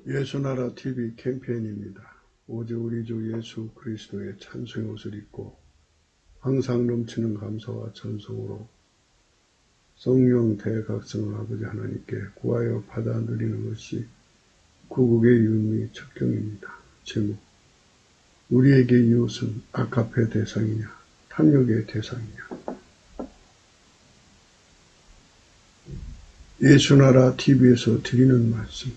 예수나라 TV 캠페인입니다. 오직 우리 주 예수 그리스도의 찬송의 옷을 입고 항상 넘치는 감사와 전송으로 성령 대각성을 아버지 하나님께 구하여 받아 누리는 것이 구국의 유미 척경입니다. 제목: 우리에게 이웃은 아카페 대상이냐 탐욕의 대상이냐. 예수나라 TV에서 드리는 말씀,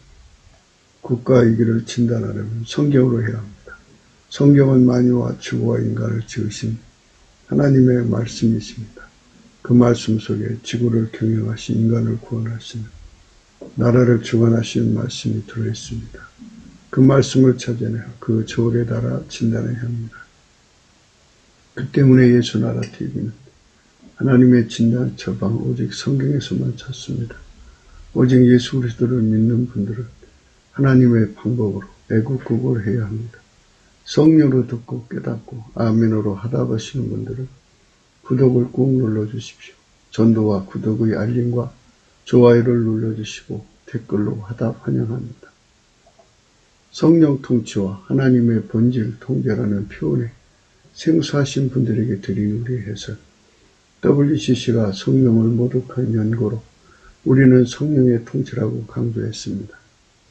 국가 위기를 진단하려면 성경으로 해야 합니다. 성경은 만유와 지구와 인간을 지으신 하나님의 말씀이십니다. 그 말씀 속에 지구를 경영하신 인간을 구원하시는, 나라를 주관하시는 말씀이 들어있습니다. 그 말씀을 찾아내어 그 저울에 달아 진단해야 합니다. 그 때문에 예수나라 TV는 하나님의 진단 처방 오직 성경에서만 찾습니다. 오직 예수 그리스도를 믿는 분들은 하나님의 방법으로 애국국을 해야 합니다. 성령으로 듣고 깨닫고 아멘으로 하답하시는 분들은 구독을 꾹 눌러주십시오. 전도와 구독의 알림과 좋아요를 눌러주시고 댓글로 하답 환영합니다. 성령 통치와 하나님의 본질 통제라는 표현에 생소하신 분들에게 드린 우리 해설, WCC가 성령을 모독한 연고로 우리는 성령의 통치라고 강조했습니다.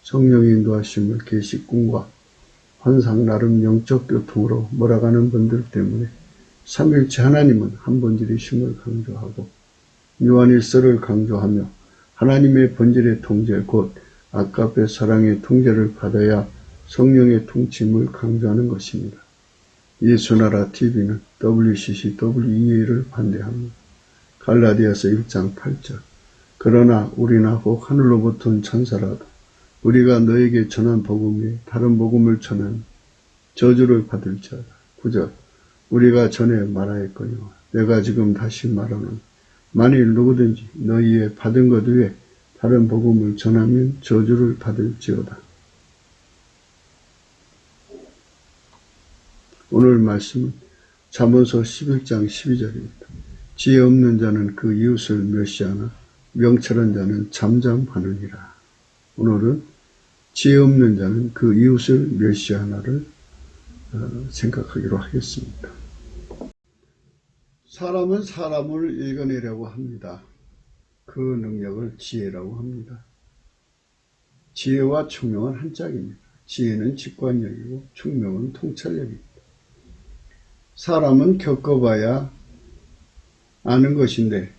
성령의 인도하심을 계시 꿈과 환상 나름 영적 교통으로 몰아가는 분들 때문에 삼일체 하나님은 한 본질이심을 강조하고 요한일서를 강조하며 하나님의 본질의 통제 곧 아까페 사랑의 통제를 받아야 성령의 통치임을 강조하는 것입니다. 예수나라 TV는 WCC, WEA를 반대합니다. 갈라디아서 1장 8절 그러나 우리나 혹 하늘로부터 온 천사라도 우리가 너에게 전한 복음이 다른 복음을 전한 저주를 받을지어다. 9절 우리가 전에 말하였거니와 내가 지금 다시 말하노니 만일 누구든지 너희의 받은 것 외에 다른 복음을 전하면 저주를 받을지어다. 오늘 말씀은 잠언서 11장 12절입니다. 지혜 없는 자는 그 이웃을 멸시하나 명철한 자는 잠잠하느니라. 오늘은 지혜 없는 자는 그 이웃을 멸시하나를 생각하기로 하겠습니다. 사람은 사람을 읽어내려고 합니다. 그 능력을 지혜라고 합니다. 지혜와 총명은 한 짝입니다. 지혜는 직관력이고 총명은 통찰력입니다. 사람은 겪어봐야 아는 것인데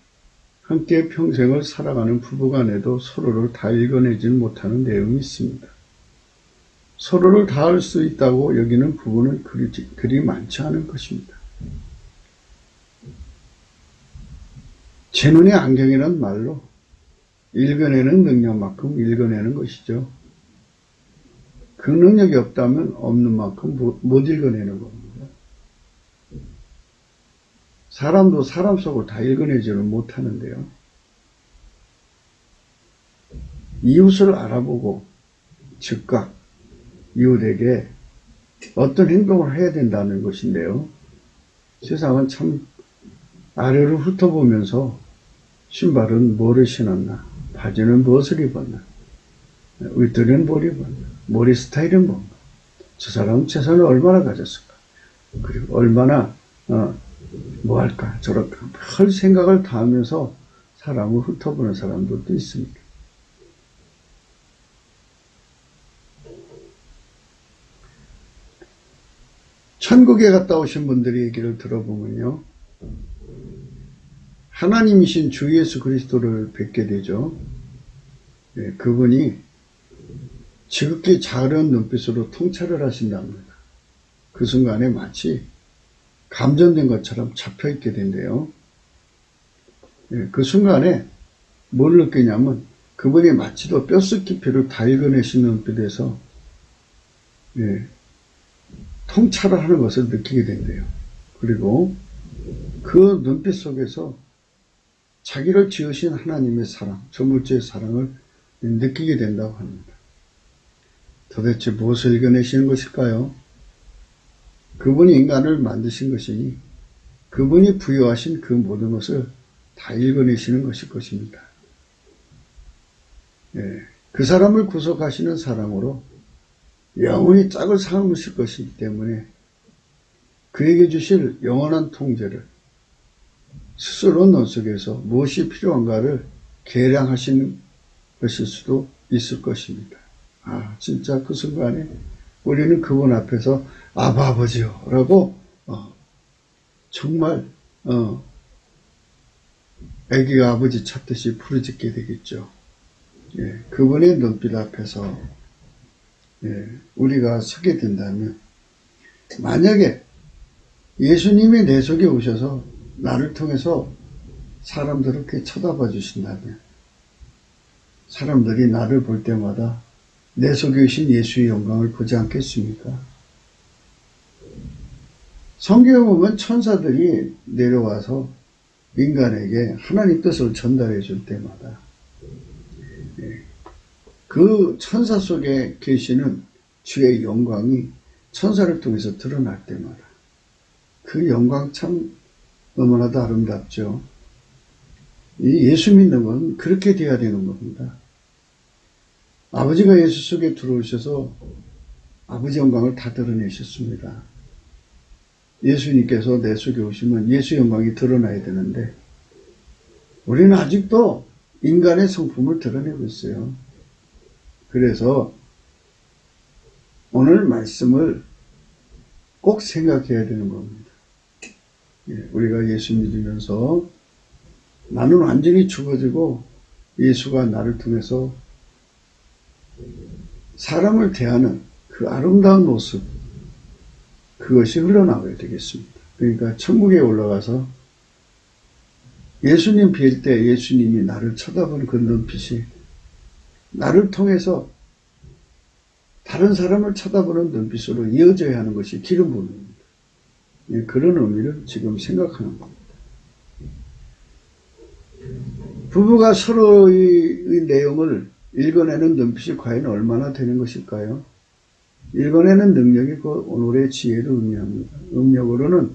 함께 평생을 살아가는 부부간에도 서로를 다 읽어내지 못하는 내용이 있습니다. 서로를 다 알 수 있다고 여기는 부부는 그리 많지 않은 것입니다. 제 눈의 안경이란 말로 읽어내는 능력만큼 읽어내는 것이죠. 그 능력이 없다면 없는 만큼 못 읽어내는 겁니다. 사람도 사람 속을 다 읽어내지는 못하는데요. 이웃을 알아보고 즉각 이웃에게 어떤 행동을 해야 된다는 것인데요. 세상은 참 아래로 훑어보면서 신발은 뭐를 신었나, 바지는 무엇을 입었나, 윗도리는 뭘 입었나, 머리 스타일은 뭔가, 저 사람은 재산을 얼마나 가졌을까, 그리고 얼마나 뭐 할까 저럴까 별 생각을 다 하면서 사람을 훑어보는 사람들도 있습니다. 천국에 갔다 오신 분들의 얘기를 들어보면요, 하나님이신 주 예수 그리스도를 뵙게 되죠. 그분이 지극히 작은 눈빛으로 통찰을 하신답니다. 그 순간에 마치 감전된 것처럼 잡혀있게 된대요. 그 순간에 뭘 느끼냐면 그분이 마치도 뼛속 깊이를 다 읽어내시는 눈빛에서 통찰을 하는 것을 느끼게 된대요. 그리고 그 눈빛 속에서 자기를 지으신 하나님의 사랑, 저물체의 사랑을 느끼게 된다고 합니다. 도대체 무엇을 읽어내시는 것일까요? 그분이 인간을 만드신 것이니 그분이 부여하신 그 모든 것을 다 읽어내시는 것일 것입니다. 그 사람을 구속하시는 사랑으로 영원히 짝을 삼으실 것이기 때문에 그에게 주실 영원한 통제를 스스로 너 속에서 무엇이 필요한가를 계량하시는 것일 수도 있을 것입니다. 진짜 그 순간에 우리는 그분 앞에서 아바 아버지요 라고 정말 아기가 아버지 찾듯이 부르짖게 되겠죠. 그분의 눈빛 앞에서 우리가 서게 된다면, 만약에 예수님이 내 속에 오셔서 나를 통해서 사람들을 이렇게 쳐다봐 주신다면 사람들이 나를 볼 때마다 내 속에 계신 예수의 영광을 보지 않겠습니까? 성경에 보면 천사들이 내려와서 인간에게 하나님 뜻을 전달해 줄 때마다 그 천사 속에 계시는 주의 영광이 천사를 통해서 드러날 때마다 그 영광 참 너무나도 아름답죠. 이 예수 믿는 건 그렇게 돼야 되는 겁니다. 아버지가 예수 속에 들어오셔서 아버지 영광을 다 드러내셨습니다. 예수님께서 내 속에 오시면 예수 영광이 드러나야 되는데 우리는 아직도 인간의 성품을 드러내고 있어요. 그래서 오늘 말씀을 꼭 생각해야 되는 겁니다. 우리가 예수 믿으면서 나는 완전히 죽어지고 예수가 나를 통해서 사람을 대하는 그 아름다운 모습, 그것이 흘러나와야 되겠습니다. 그러니까 천국에 올라가서 예수님 뵐 때 예수님이 나를 쳐다보는 그 눈빛이 나를 통해서 다른 사람을 쳐다보는 눈빛으로 이어져야 하는 것이 기름 부음입니다. 그런 의미를 지금 생각하는 겁니다. 부부가 서로의 내용을 읽어내는 눈빛이 과연 얼마나 되는 것일까요? 읽어내는 능력이 그 오늘의 지혜를 의미합니다. 음력으로는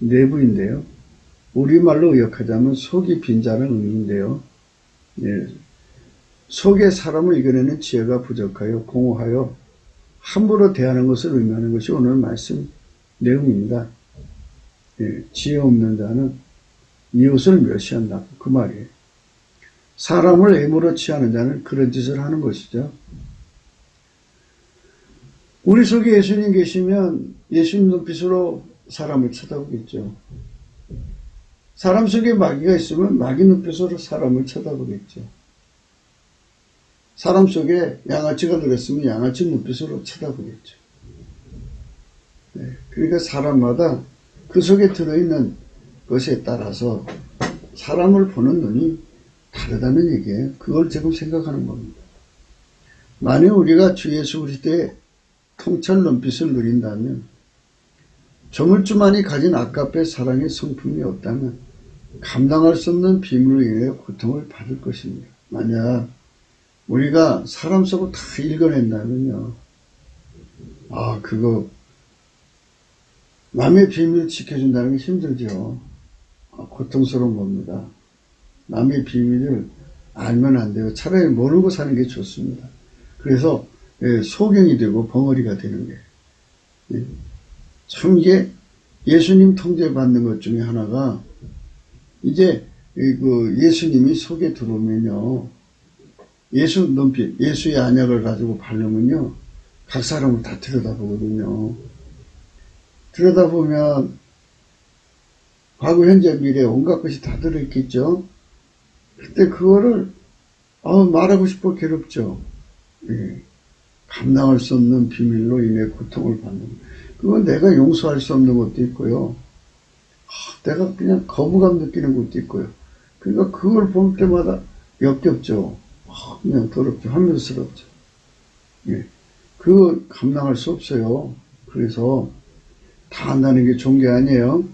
내부인데요. 우리말로 의역하자면 속이 빈자는 의미인데요. 속에 사람을 이겨내는 지혜가 부족하여 공허하여 함부로 대하는 것을 의미하는 것이 오늘 말씀 내용입니다. 지혜 없는 자는 이웃을 멸시한다. 그 말이에요. 사람을 애무로 취하는 자는 그런 짓을 하는 것이죠. 우리 속에 예수님 계시면 예수님 눈빛으로 사람을 쳐다보겠죠. 사람 속에 마귀가 있으면 마귀 눈빛으로 사람을 쳐다보겠죠. 사람 속에 양아치가 들었으면 양아치 눈빛으로 쳐다보겠죠. 그러니까 사람마다 그 속에 들어있는 것에 따라서 사람을 보는 눈이 다르다는 얘기예요. 그걸 지금 생각하는 겁니다. 만약 우리가 주 예수 그리스도의 통찰 눈빛을 누린다면, 조물주만이 가진 아까페 사랑의 성품이 없다면 감당할 수 없는 비밀로 인해 고통을 받을 것입니다. 만약 우리가 사람 속을 다 읽어낸다면요, 그거 남의 비밀을 지켜준다는 게 힘들죠. 고통스러운 겁니다. 남의 비밀을 알면 안 돼요. 차라리 모르고 사는 게 좋습니다. 그래서 소경이 되고 벙어리가 되는 게, 참 이게 예수님 통제받는 것 중에 하나가, 이제 예수님이 속에 들어오면요, 예수 눈빛, 예수의 안약을 가지고 바르면요, 각 사람을 다 들여다보거든요. 들여다보면 과거, 현재, 미래 온갖 것이 다 들어있겠죠. 그때 그거를 말하고 싶어 괴롭죠. 감당할 수 없는 비밀로 인해 고통을 받는, 그건 내가 용서할 수 없는 것도 있고요. 내가 그냥 거부감 느끼는 것도 있고요. 그러니까 그걸 볼 때마다 역겹죠. 그냥 더럽죠. 함멸스럽죠. 그거 감당할 수 없어요. 그래서 다 안다는 게 좋은 게 아니에요.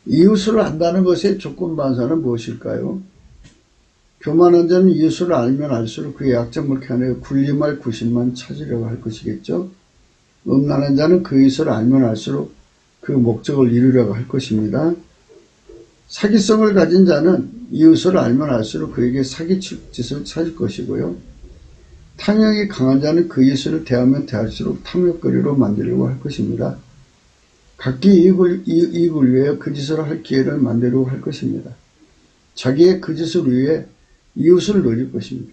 이웃을 안다는 것의 조건반사는 무엇일까요? 교만한 자는 이웃을 알면 알수록 그의 약점을 캐내어 군림할 구실만 찾으려고 할 것이겠죠. 음란한 자는 그 이웃을 알면 알수록 그 목적을 이루려고 할 것입니다. 사기성을 가진 자는 이웃을 알면 알수록 그에게 사기칠 짓을 찾을 것이고요. 탐욕이 강한 자는 그 이웃을 대하면 대할수록 탐욕거리로 만들려고 할 것입니다. 각기 이익을 위해 그 짓을 할 기회를 만들려고 할 것입니다. 자기의 그 짓을 위해 이웃을 노릴 것입니다.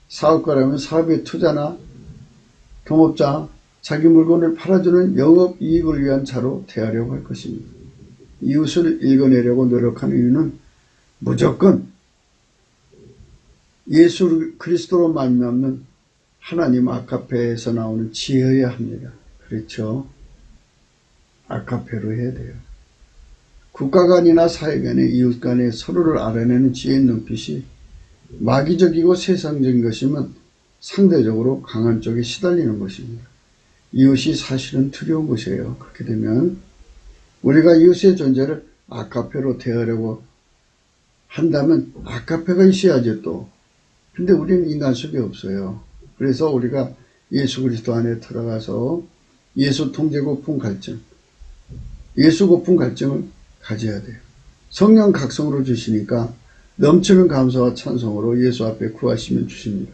사업가라면 사업의 투자나 동업자, 자기 물건을 팔아주는 영업이익을 위한 자로 대하려고 할 것입니다. 이웃을 읽어내려고 노력하는 이유는 무조건 예수 그리스도로 말미암는 하나님 아카페에서 나오는 지혜여야 합니다. 그렇죠? 아카페로 해야 돼요. 국가 간이나 사회 간에 이웃 간에 서로를 알아내는 지혜의 눈빛이 마귀적이고 세상적인 것이면 상대적으로 강한 쪽에 시달리는 것입니다. 이웃이 사실은 두려운 것이에요. 그렇게 되면 우리가 이웃의 존재를 아카페로 대하려고 한다면 아카페가 있어야지 또. 근데 우리는 인간 속에 없어요. 그래서 우리가 예수 그리스도 안에 들어가서 예수 통제 고품 갈증, 예수 고품 갈증을 가져야 돼요. 성령 각성으로 주시니까 넘치는 감사와 찬송으로 예수 앞에 구하시면 주십니다.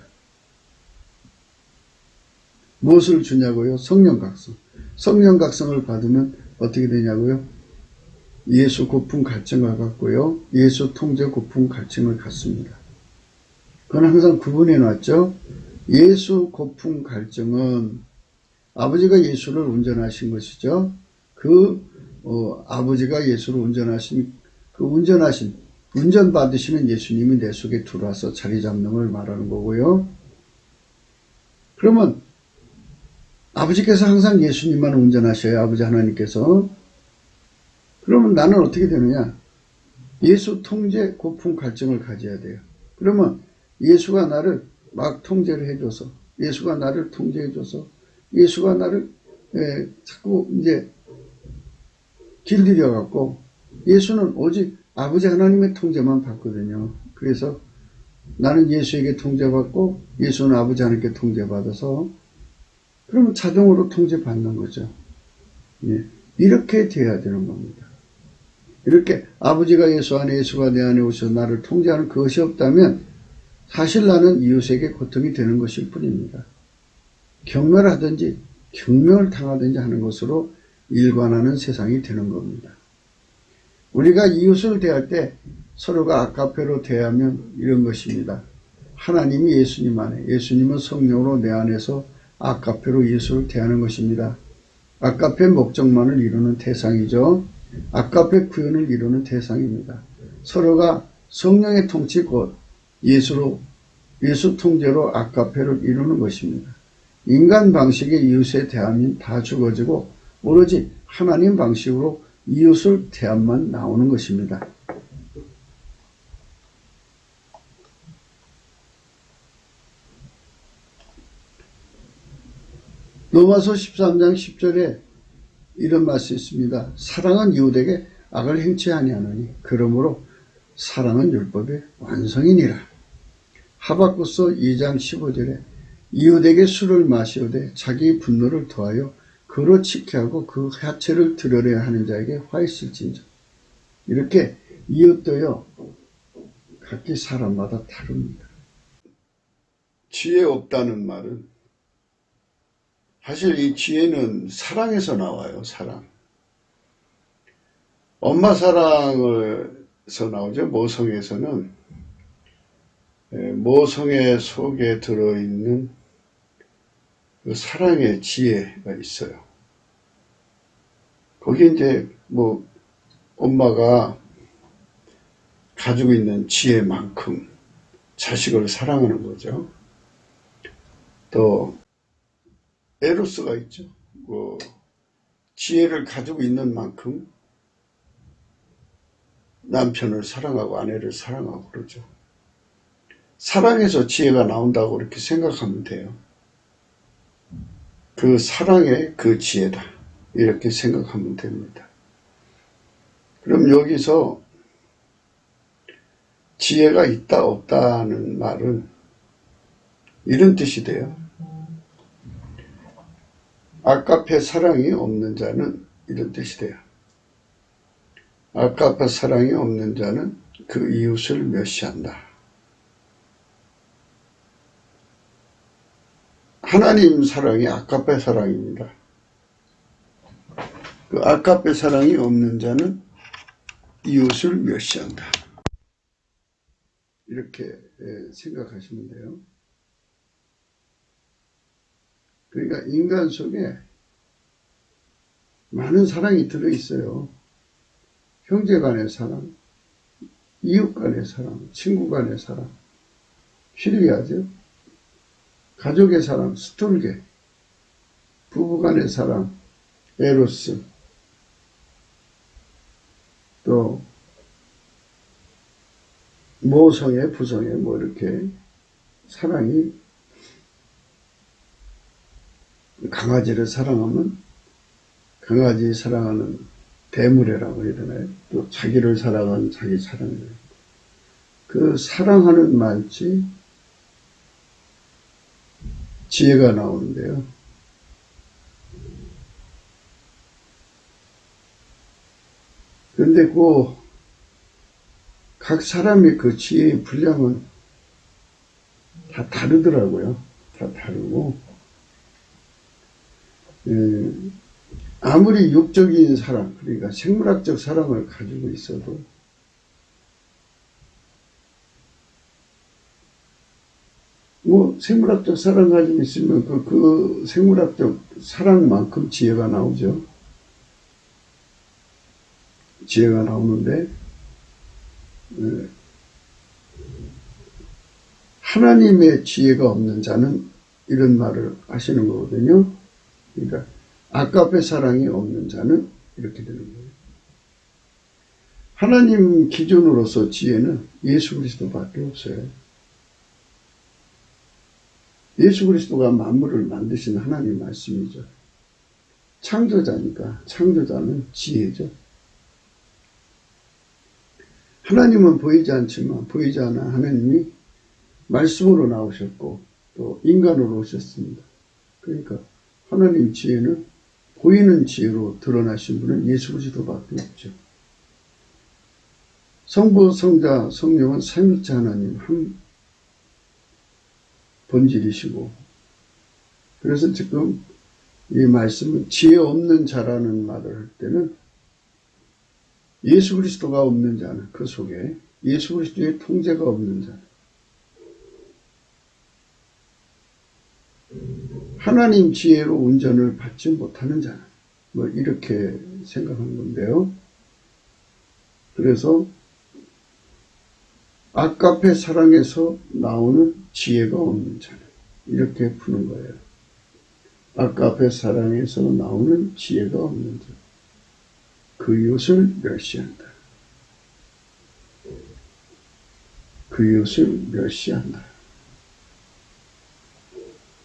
무엇을 주냐고요? 성령 각성. 성령 각성을 받으면 어떻게 되냐고요? 예수 고품 갈증을 갖고요. 예수 통제 고품 갈증을 갖습니다. 그건 항상 구분해 놨죠. 예수 고품 갈증은 아버지가 예수를 운전하신 것이죠. 아버지가 예수를 운전하신 운전 받으시는 예수님이 내 속에 들어와서 자리 잡는 걸 말하는 거고요. 그러면 아버지께서 항상 예수님만 운전하셔요. 아버지 하나님께서. 그러면 나는 어떻게 되느냐? 예수 통제 고품 갈증을 가져야 돼요. 그러면 예수가 나를 막 통제를 해줘서, 예수가 나를 통제해줘서, 예수가 나를 자꾸 이제 길들여갖고, 예수는 오직 아버지 하나님의 통제만 받거든요. 그래서 나는 예수에게 통제받고, 예수는 아버지 하나님께 통제받아서, 그러면 자동으로 통제받는 거죠. 예. 이렇게 돼야 되는 겁니다. 이렇게 아버지가 예수 안에, 예수가 내 안에 오셔서 나를 통제하는 그것이 없다면 사실 나는 이웃에게 고통이 되는 것일 뿐입니다. 경멸하든지 경멸을 당하든지 하는 것으로 일관하는 세상이 되는 겁니다. 우리가 이웃을 대할 때 서로가 아카페로 대하면 이런 것입니다. 하나님이 예수님 안에, 예수님은 성령으로 내 안에서 아카페로 이웃을 대하는 것입니다. 아카페 목적만을 이루는 대상이죠. 아카페 구현을 이루는 대상입니다. 서로가 성령의 통치 곧 예수 통제로 아카페를 이루는 것입니다. 인간 방식의 이웃에 대하면 다 죽어지고 오로지 하나님 방식으로 이웃을 대함만 나오는 것입니다. 로마서 13장 10절에 이런 말씀이 있습니다. 사랑은 이웃에게 악을 행치 아니하노니 그러므로 사랑은 율법의 완성이니라. 하박국서 2장 15절에 이웃에게 술을 마시오되 자기 분노를 더하여 그로 치켜하고 그 하체를 드러내야 하는 자에게 화 있을진저. 이렇게 이웃도요 각기 사람마다 다릅니다. 지혜 없다는 말은 사실 이 지혜는 사랑에서 나와요. 사랑. 엄마 사랑에서 나오죠. 모성에서는 모성의 속에 들어있는 그 사랑의 지혜가 있어요. 거기에 이제 엄마가 가지고 있는 지혜만큼 자식을 사랑하는 거죠. 또 에로스가 있죠. 지혜를 가지고 있는 만큼 남편을 사랑하고 아내를 사랑하고 그러죠. 사랑에서 지혜가 나온다고 그렇게 생각하면 돼요. 그 사랑의 그 지혜다. 이렇게 생각하면 됩니다. 그럼 여기서 지혜가 있다 없다는 말은 이런 뜻이 돼요. 아카페 사랑이 없는 자는 이런 뜻이 돼요. 아까페 사랑이 없는 자는 그 이웃을 멸시한다. 하나님 사랑이 아까페 사랑입니다. 그 아까페 사랑이 없는 자는 이웃을 멸시한다. 이렇게 생각하시면 돼요. 그러니까 인간 속에 많은 사랑이 들어있어요. 형제 간의 사랑, 이웃 간의 사랑, 친구 간의 사랑, 필리아죠. 가족의 사랑, 스톨게, 부부 간의 사랑, 에로스, 또 모성애, 부성애, 뭐 이렇게 사랑이, 강아지를 사랑하면 강아지 사랑하는 대물애라고 해야 되나요? 또 자기를 사랑하는 자기 사랑이에요. 그 사랑하는 말치 지혜가 나오는데요. 그런데 각 사람의 그 지혜의 분량은 다 다르더라고요. 다 다르고, 아무리 육적인 사랑, 그러니까 생물학적 사랑을 가지고 있어도 뭐 생물학적 사랑 가지고 있으면 그 생물학적 사랑만큼 지혜가 나오죠. 지혜가 나오는데 하나님의 지혜가 없는 자는 이런 말을 하시는 거거든요. 그러니까 아까페 사랑이 없는 자는 이렇게 되는 거예요. 하나님 기준으로서 지혜는 예수 그리스도밖에 없어요. 예수 그리스도가 만물을 만드신 하나님 말씀이죠. 창조자니까 창조자는 지혜죠. 하나님은 보이지 않지만 보이지 않은 하나님이 말씀으로 나오셨고 또 인간으로 오셨습니다. 그러니까 하나님 지혜는 보이는 지혜로 드러나신 분은 예수 그리스도밖에 없죠. 성부, 성자, 성령은 삼위일체 하나님 한 본질이시고, 그래서 지금 이 말씀은 지혜 없는 자라는 말을 할 때는 예수 그리스도가 없는 자는, 그 속에 예수 그리스도의 통제가 없는 자는, 하나님 지혜로 운전을 받지 못하는 자는, 뭐 이렇게 생각한 건데요. 그래서 아까페 사랑에서 나오는 지혜가 없는 자는, 이렇게 푸는 거예요. 아까페 사랑에서 나오는 지혜가 없는 자, 그 이웃을 멸시한다. 그 이웃을 멸시한다.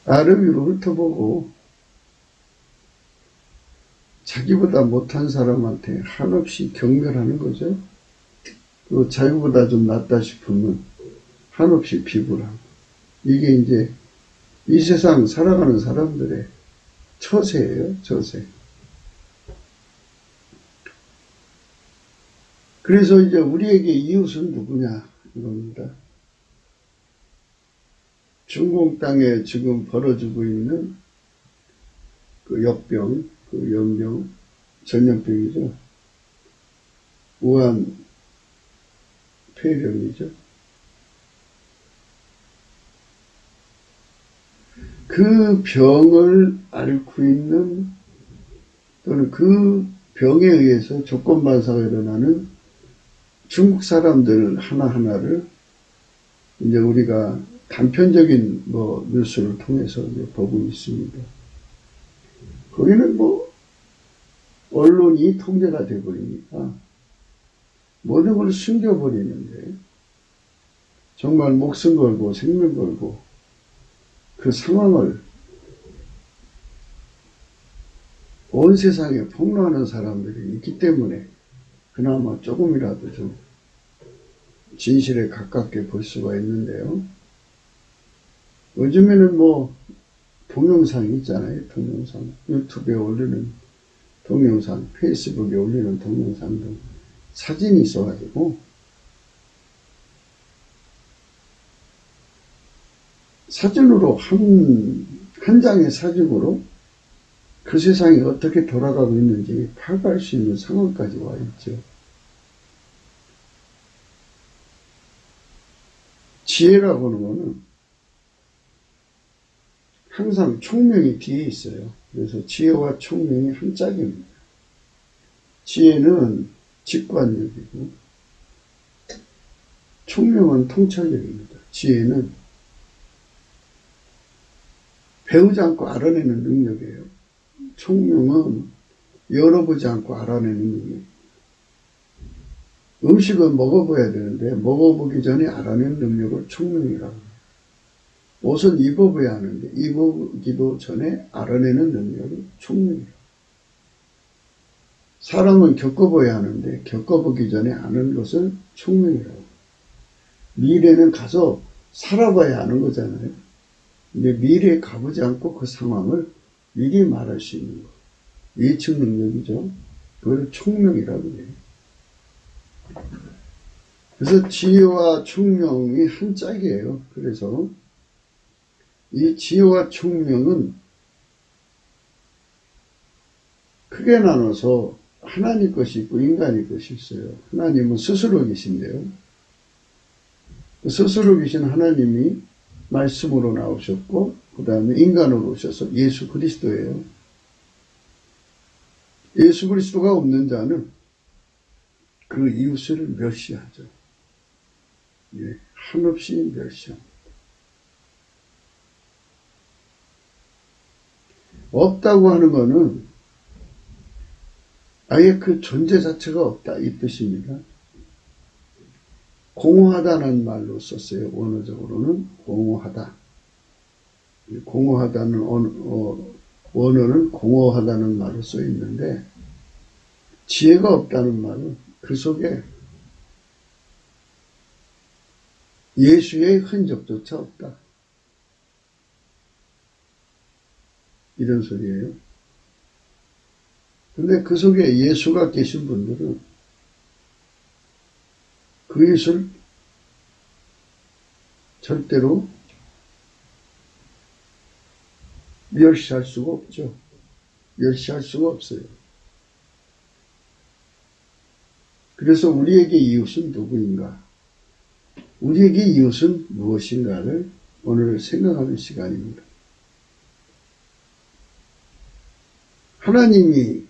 나를 위로 훑어보고 자기보다 못한 사람한테 한없이 경멸하는 거죠. 또 자기보다 좀 낫다 싶으면 한없이 비굴하고, 이게 이제 이 세상 살아가는 사람들의 처세예요, 처세. 그래서 이제 우리에게 이웃은 누구냐 이겁니다. 중공 땅에 지금 벌어지고 있는 그 역병, 그 연병, 전염병이죠. 우한 폐렴이죠. 그 병을 앓고 있는, 또는 그 병에 의해서 조건반사가 일어나는 중국 사람들 하나하나를 이제 우리가 단편적인 뭐 뉴스를 통해서 이제 보고 있습니다. 거기는 뭐 언론이 통제가 되어버리니까 모든 걸 숨겨버리는데, 정말 목숨 걸고 생명 걸고 그 상황을 온 세상에 폭로하는 사람들이 있기 때문에 그나마 조금이라도 좀 진실에 가깝게 볼 수가 있는데요. 요즘에는 뭐 동영상이 있잖아요. 동영상, 유튜브에 올리는 동영상, 페이스북에 올리는 동영상도 사진이 있어가지고 사진으로 한 장의 사진으로 그 세상이 어떻게 돌아가고 있는지 파악할 수 있는 상황까지 와 있죠. 지혜라고 하는 거는 항상 총명이 뒤에 있어요. 그래서 지혜와 총명이 한 짝입니다. 지혜는 직관력이고 총명은 통찰력입니다. 지혜는 배우지 않고 알아내는 능력이에요. 총명은 열어보지 않고 알아내는 능력이에요. 음식은 먹어봐야 되는데 먹어보기 전에 알아내는 능력을 총명이라고 해요. 옷은 입어봐야 하는데 입어보기도 전에 알아내는 능력을 총명이라고 해요. 사람은 겪어봐야 하는데 겪어보기 전에 아는 것을 총명이라고 해요. 미래는 가서 살아봐야 아는 거잖아요. 근데 미래에 가보지 않고 그 상황을 미리 말할 수 있는 거. 예측 능력이죠. 그걸 총명이라고 해요. 그래서 지혜와 총명이 한 짝이에요. 그래서 이 지혜와 총명은 크게 나눠서 하나님 것이 있고 인간의 것이 있어요. 하나님은 스스로 계신데요. 스스로 계신 하나님이 말씀으로 나오셨고 그 다음에 인간으로 오셔서 예수 그리스도예요. 예수 그리스도가 없는 자는 그 이웃을 멸시하죠. 예, 한없이 멸시합니다. 없다고 하는 것은 아예 그 존재 자체가 없다 이 뜻입니다. 공허하다는 말로 썼어요. 원어적으로는 공허하다. 공허하다는 원어는 공허하다는 말로 써 있는데 지혜가 없다는 말은 그 속에 예수의 흔적조차 없다. 이런 소리예요. 근데 그 속에 예수가 계신 분들은 그 예수를 절대로 멸시할 수가 없죠. 멸시할 수가 없어요. 그래서 우리에게 이웃은 누구인가? 우리에게 이웃은 무엇인가를 오늘 생각하는 시간입니다. 하나님이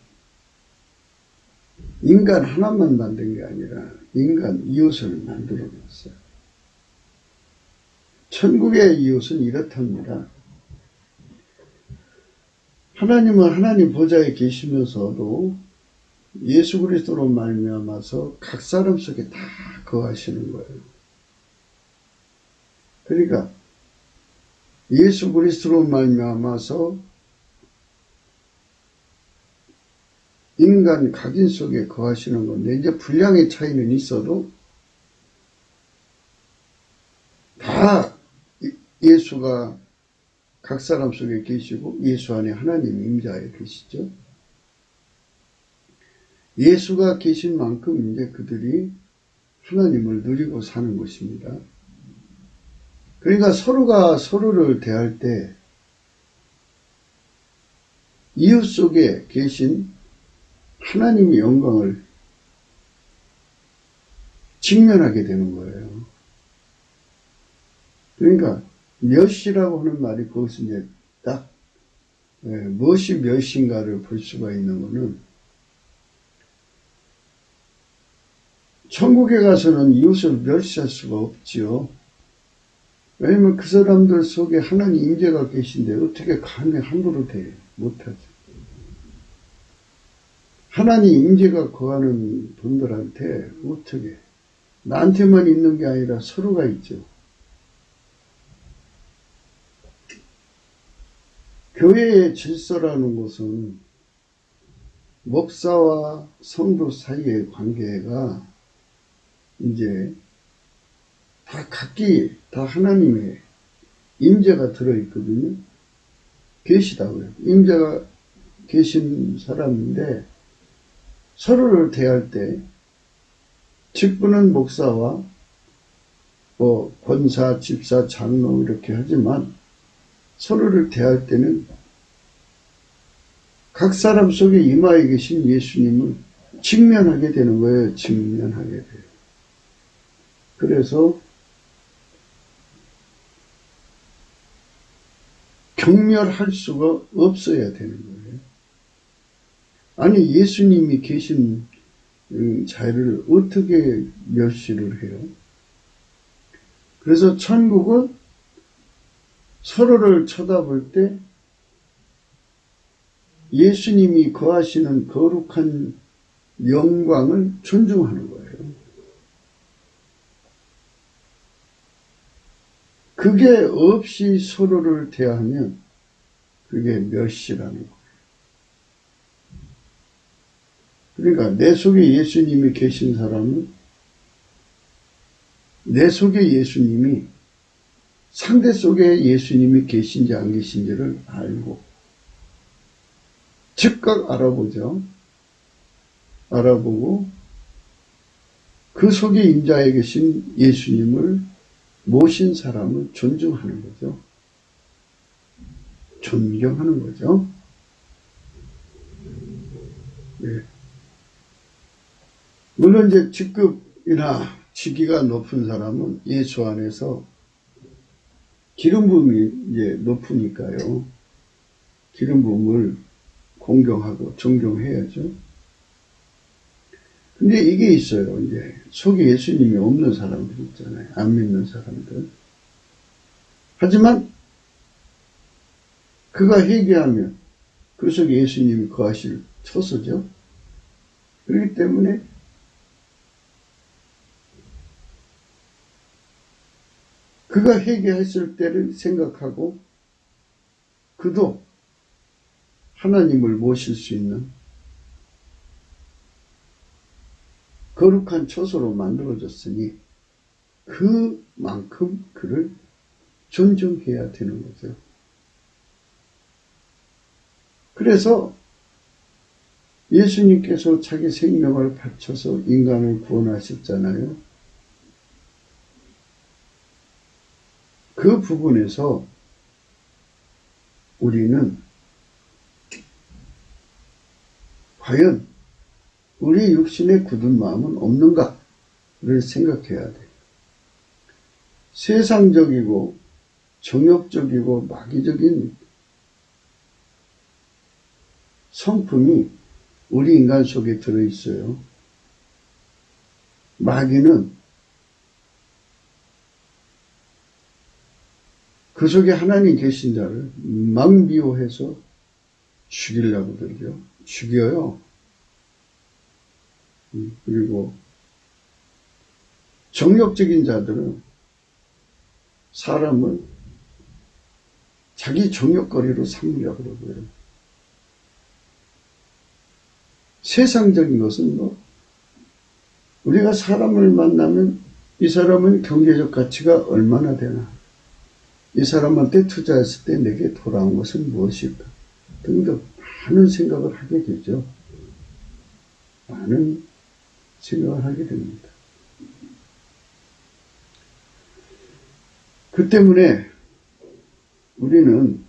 인간 하나만 만든 게 아니라 인간 이웃을 만들어 놨어요. 천국의 이웃은 이렇답니다. 하나님은 하나님 보좌에 계시면서도 예수 그리스도로 말미암아서 각 사람 속에 다 거하시는 거예요. 그러니까 예수 그리스도로 말미암아서 인간 각인 속에 거하시는 건데 이제 분량의 차이는 있어도 다 예수가 각 사람 속에 계시고 예수 안에 하나님 임자에 계시죠. 예수가 계신 만큼 이제 그들이 하나님을 누리고 사는 것입니다. 그러니까 서로가 서로를 대할 때 이웃 속에 계신 하나님의 영광을 직면하게 되는 거예요. 그러니까 멸시라고 하는 말이 그것은 이제 딱 무엇이 멸시인가를 볼 수가 있는 것은 천국에 가서는 이웃을 멸시할 수가 없지요. 왜냐면 그 사람들 속에 하나님 임재가 계신데 어떻게 감히 함부로 못하죠. 하나님 임재가 거하는 분들한테 어떻게 나한테만 있는 게 아니라 서로가 있죠. 교회의 질서라는 것은 목사와 성도 사이의 관계가 이제 다 각기 다 하나님의 임재가 들어있거든요. 계시다고요. 임재가 계신 사람인데 서로를 대할 때 직분은 목사와 권사, 집사, 장로 이렇게 하지만 서로를 대할 때는 각 사람 속에 임하에 계신 예수님을 직면하게 되는 거예요. 직면하게 돼요. 그래서 경멸할 수가 없어야 되는 거예요. 아니 예수님이 계신 자리를 어떻게 멸시를 해요? 그래서 천국은 서로를 쳐다볼 때 예수님이 거하시는 거룩한 영광을 존중하는 거예요. 그게 없이 서로를 대하면 그게 멸시라는 거예요. 그러니까 내 속에 예수님이 계신 사람은 내 속에 예수님이 상대 속에 예수님이 계신지 안 계신지를 알고 즉각 알아보죠. 알아보고 그 속에 임자에 계신 예수님을 모신 사람을 존중하는 거죠. 존경하는 거죠. 네. 물론 이제 직급이나 직위가 높은 사람은 예수 안에서 기름 부음이 이제 높으니까요. 기름 부음을 공경하고 존경해야죠. 근데 이게 있어요. 이제 속에 예수님이 없는 사람들 있잖아요. 안 믿는 사람들. 하지만 그가 회개하면 그 속에 예수님이 거하실 처소죠. 그렇기 때문에 그가 회개했을 때를 생각하고 그도 하나님을 모실 수 있는 거룩한 처소로 만들어졌으니 그만큼 그를 존중해야 되는 거죠. 그래서 예수님께서 자기 생명을 바쳐서 인간을 구원하셨잖아요. 그 부분에서 우리는 과연 우리 육신에 굳은 마음은 없는가를 생각해야 돼요. 세상적이고 정욕적이고 마귀적인 성품이 우리 인간 속에 들어있어요. 마귀는 그 속에 하나님 계신 자를 망비호해서 죽이려고 들죠. 죽여요. 그리고 정욕적인 자들은 사람을 자기 정욕거리로 삼으려고 그러고요. 세상적인 것은 우리가 사람을 만나면 이 사람은 경제적 가치가 얼마나 되나, 이 사람한테 투자했을 때 내게 돌아온 것은 무엇일까 등등 많은 생각을 하게 되죠. 많은 생각을 하게 됩니다. 그 때문에 우리는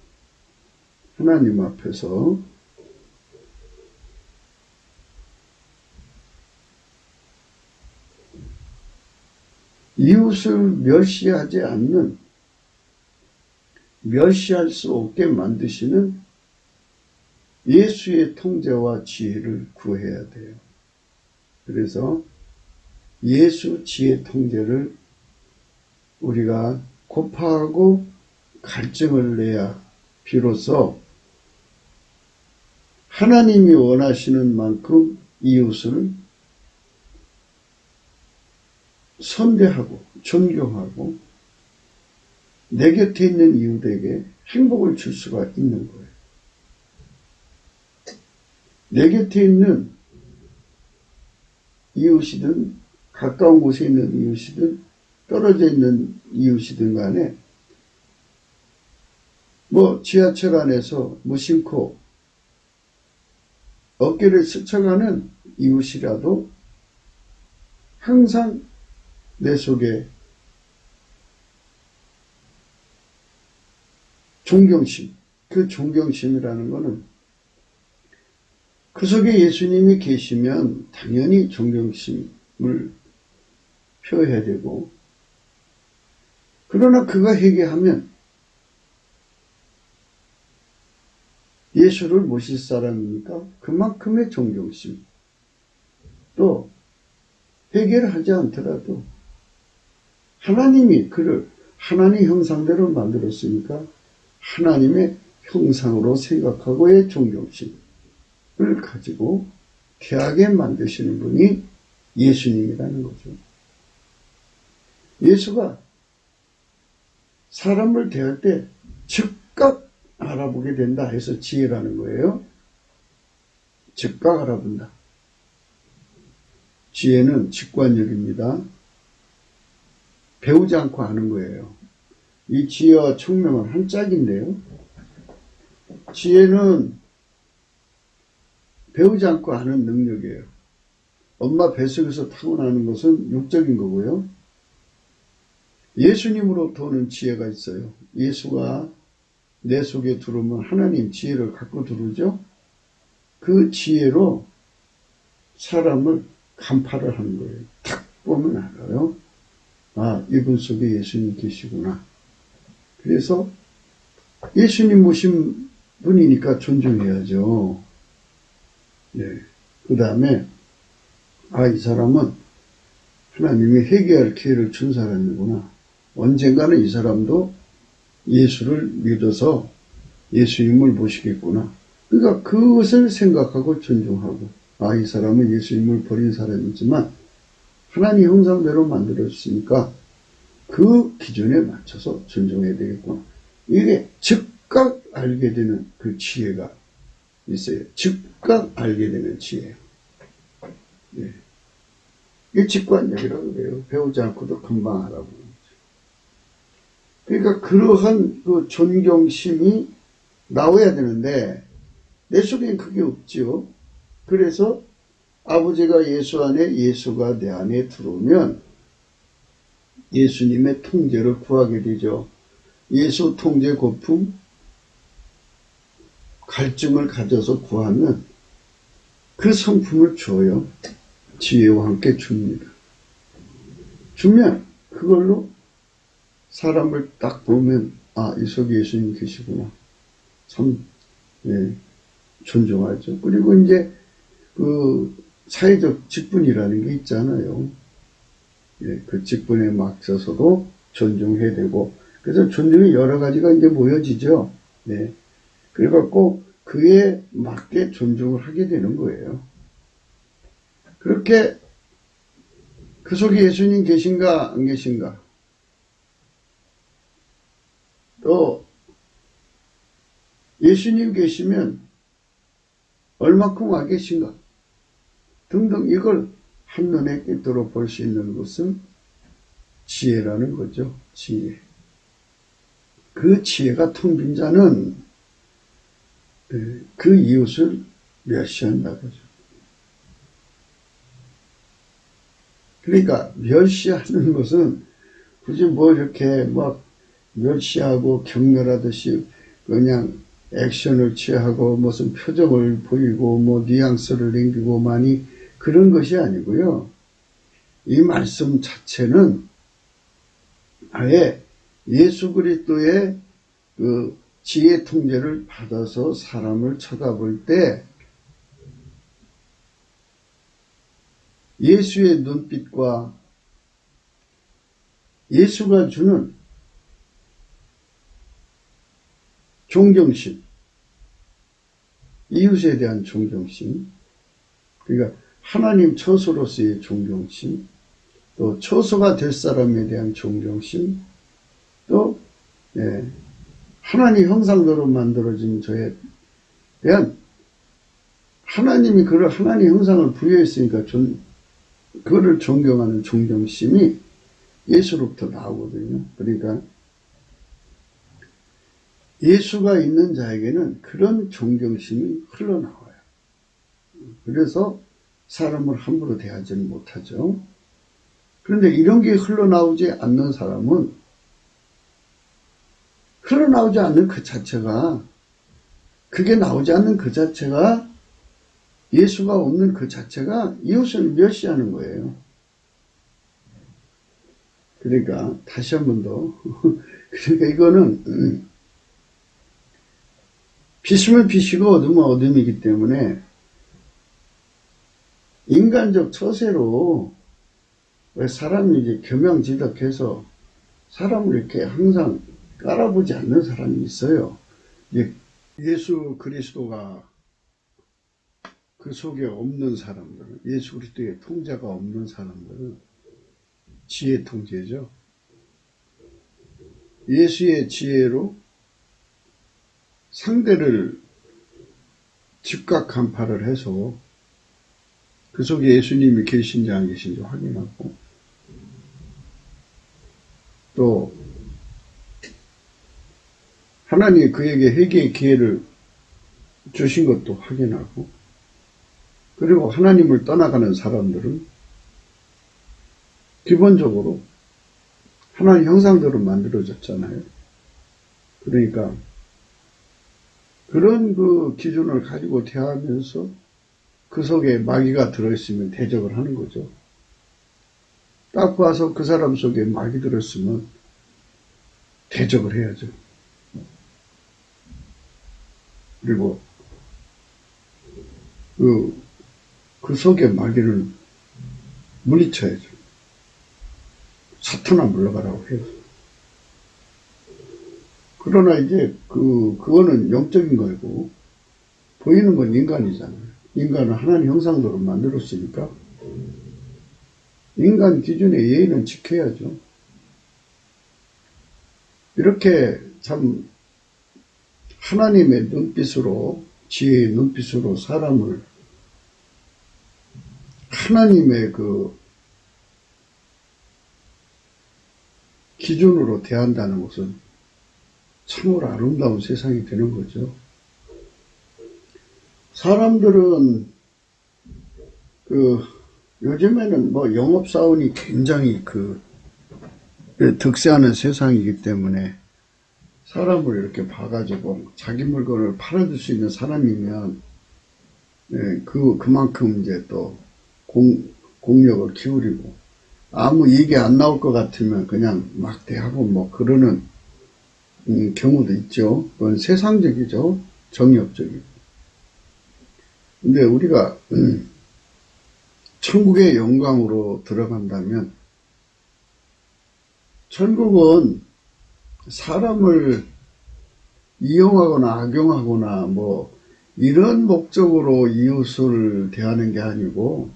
하나님 앞에서 이웃을 멸시하지 않는, 멸시할 수 없게 만드시는 예수의 통제와 지혜를 구해야 돼요. 그래서 예수 지혜 통제를 우리가 고파하고 갈증을 내야 비로소 하나님이 원하시는 만큼 이웃을 선대하고 존경하고 내 곁에 있는 이웃에게 행복을 줄 수가 있는 거예요. 내 곁에 있는 이웃이든 가까운 곳에 있는 이웃이든 떨어져 있는 이웃이든 간에 지하철 안에서 무심코 어깨를 스쳐가는 이웃이라도 항상 내 속에 존경심, 그 존경심이라는 것은 그 속에 예수님이 계시면 당연히 존경심을 표해야 되고, 그러나 그가 회개하면 예수를 모실 사람이니까 그만큼의 존경심, 또 회개를 하지 않더라도 하나님이 그를 하나님 형상대로 만들었으니까 하나님의 형상으로 생각하고의 존경심을 가지고 대하게 만드시는 분이 예수님이라는 거죠. 예수가 사람을 대할 때 즉각 알아보게 된다 해서 지혜라는 거예요. 즉각 알아본다. 지혜는 직관력입니다. 배우지 않고 하는 거예요. 이 지혜와 총명은 한 짝인데요. 지혜는 배우지 않고 하는 능력이에요. 엄마 뱃속에서 타고나는 것은 육적인 거고요. 예수님으로부터는 지혜가 있어요. 예수가 내 속에 들어오면 하나님 지혜를 갖고 들어오죠. 그 지혜로 사람을 간파를 하는 거예요. 탁 보면 알아요. 아, 이분 속에 예수님 계시구나. 그래서 예수님 모신 분이니까 존중해야죠. 네. 그 다음에 아, 이 사람은 하나님이 회개할 기회를 준 사람이구나. 언젠가는 이 사람도 예수를 믿어서 예수님을 모시겠구나. 그러니까 그것을 생각하고 존중하고, 아, 이 사람은 예수님을 버린 사람이지만 하나님 형상대로 만들었으니까 그 기준에 맞춰서 존중해야 되겠구나. 이게 즉각 알게 되는 그 지혜가 있어요. 즉각 알게 되는 지혜. 예. 이게 직관력이라고 그래요. 배우지 않고도 금방 알아보는 거죠. 그러니까 그러한 그 존경심이 나와야 되는데 내 속엔 그게 없지요. 그래서 아버지가 예수 안에, 예수가 내 안에 들어오면 예수님의 통제를 구하게 되죠. 예수 통제 고품, 갈증을 가져서 구하면 그 성품을 줘요. 지혜와 함께 줍니다. 주면 그걸로 사람을 딱 보면 아, 이 속에 예수님 계시구나. 참 예, 존중하죠. 그리고 이제 그 사회적 직분이라는 게 있잖아요. 예, 그 직분에 맞춰서도 존중해야 되고, 그래서 존중이 여러 가지가 이제 모여지죠. 네. 그래갖고 그에 맞게 존중을 하게 되는 거예요. 그렇게 그 속에 예수님 계신가 안 계신가, 또 예수님 계시면 얼마큼 와 계신가 등등, 이걸 한눈에 꿰뚫어 볼 수 있는 것은 지혜라는 거죠. 지혜. 그 지혜가 텅 빈 자는 그 이웃을 멸시한다고 하죠. 그러니까 멸시하는 것은 굳이 뭐 이렇게 막 멸시하고 경멸하듯이 그냥 액션을 취하고 무슨 표정을 보이고 뭐 뉘앙스를 남기고 많이 그런 것이 아니고요. 이 말씀 자체는 아예 예수 그리스도의 그 지혜 통제를 받아서 사람을 쳐다볼 때 예수의 눈빛과 예수가 주는 존경심, 이웃에 대한 존경심, 그러니까 하나님 처소로서의 존경심, 또 처소가 될 사람에 대한 존경심, 또 하나님 형상대로 만들어진 저에 대한, 하나님이 그를 하나님 형상을 부여했으니까 그거를 존경하는 존경심이 예수로부터 나오거든요. 그러니까 예수가 있는 자에게는 그런 존경심이 흘러나와요. 그래서 사람을 함부로 대하지는 못하죠. 그런데 이런 게 흘러나오지 않는 사람은 흘러나오지 않는 그 자체가, 그게 나오지 않는 그 자체가, 예수가 없는 그 자체가 이웃을 멸시하는 거예요. 그러니까 다시 한 번 더 그러니까 이거는 빛이면 빛이고 어둠은 어둠이기 때문에 인간적 처세로 왜 사람이 이제 겸양지덕해서 사람을 이렇게 항상 깔아보지 않는 사람이 있어요. 예수 그리스도가 그 속에 없는 사람들은, 예수 그리스도의 통제가 없는 사람들은 지혜 통제죠. 예수의 지혜로 상대를 즉각 간파를 해서 그 속에 예수님이 계신지 안 계신지 확인하고, 또 하나님이 그에게 회개의 기회를 주신 것도 확인하고, 그리고 하나님을 떠나가는 사람들은 기본적으로 하나님 형상대로 만들어졌잖아요. 그러니까 그런 그 기준을 가지고 대하면서 그 속에 마귀가 들어있으면 대적을 하는 거죠. 딱 봐서 그 사람 속에 마귀 들어있으면 대적을 해야죠. 그리고 그 속에 마귀를 물리쳐야죠. 사탄아 물러가라고 해요. 그러나 이제 그거는 영적인 거고, 보이는 건 인간이잖아요. 인간은 하나님 형상대로 만들었으니까 인간 기준의 예의는 지켜야죠. 이렇게 참 하나님의 눈빛으로, 지혜의 눈빛으로 사람을 하나님의 그 기준으로 대한다는 것은 참으로 아름다운 세상이 되는 거죠. 사람들은 요즘에는 뭐 영업사원이 굉장히 득세하는 세상이기 때문에 사람을 이렇게 봐가지고 자기 물건을 팔아줄 수 있는 사람이면 그만큼 이제 또 공력을 기울이고, 아무 이익이 안 나올 것 같으면 그냥 막 대하고 뭐 그러는 경우도 있죠. 그건 세상적이죠. 정욕적이고. 근데 우리가 천국의 영광으로 들어간다면, 천국은 사람을 이용하거나 악용하거나 뭐 이런 목적으로 이웃을 대하는 게 아니고,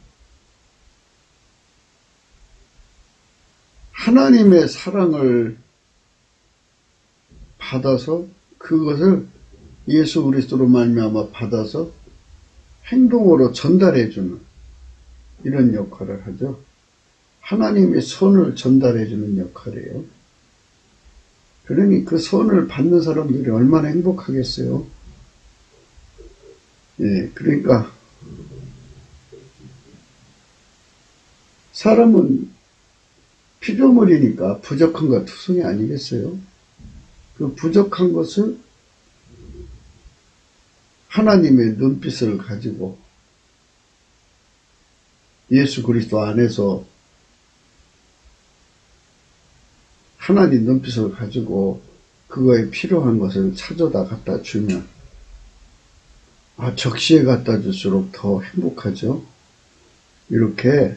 하나님의 사랑을 받아서 그것을 예수 그리스도로 말미암아 받아서 행동으로 전달해주는 이런 역할을 하죠. 하나님의 선을 전달해주는 역할이에요. 그러니 그 선을 받는 사람들이 얼마나 행복하겠어요. 그러니까 사람은 피조물이니까 부족한 것 투성이 아니겠어요? 그 부족한 것을 하나님의 눈빛을 가지고 예수 그리스도 안에서 하나님 눈빛을 가지고 그거에 필요한 것을 찾아다 갖다 주면, 적시에 갖다 줄수록 더 행복하죠. 이렇게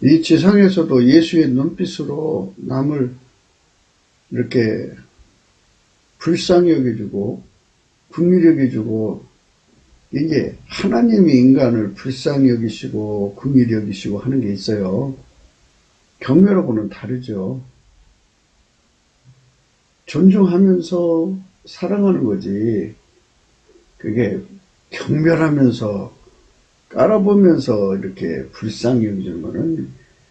이 지상에서도 예수의 눈빛으로 남을 이렇게 불쌍히 여겨주고 긍휼히 여겨주고, 이게 하나님이 인간을 불쌍히 여기시고 긍휼히 여기시고 하는 게 있어요. 경멸하고는 다르죠. 존중하면서 사랑하는 거지, 그게 경멸하면서 깔아보면서 이렇게 불쌍히 여기주는 거는,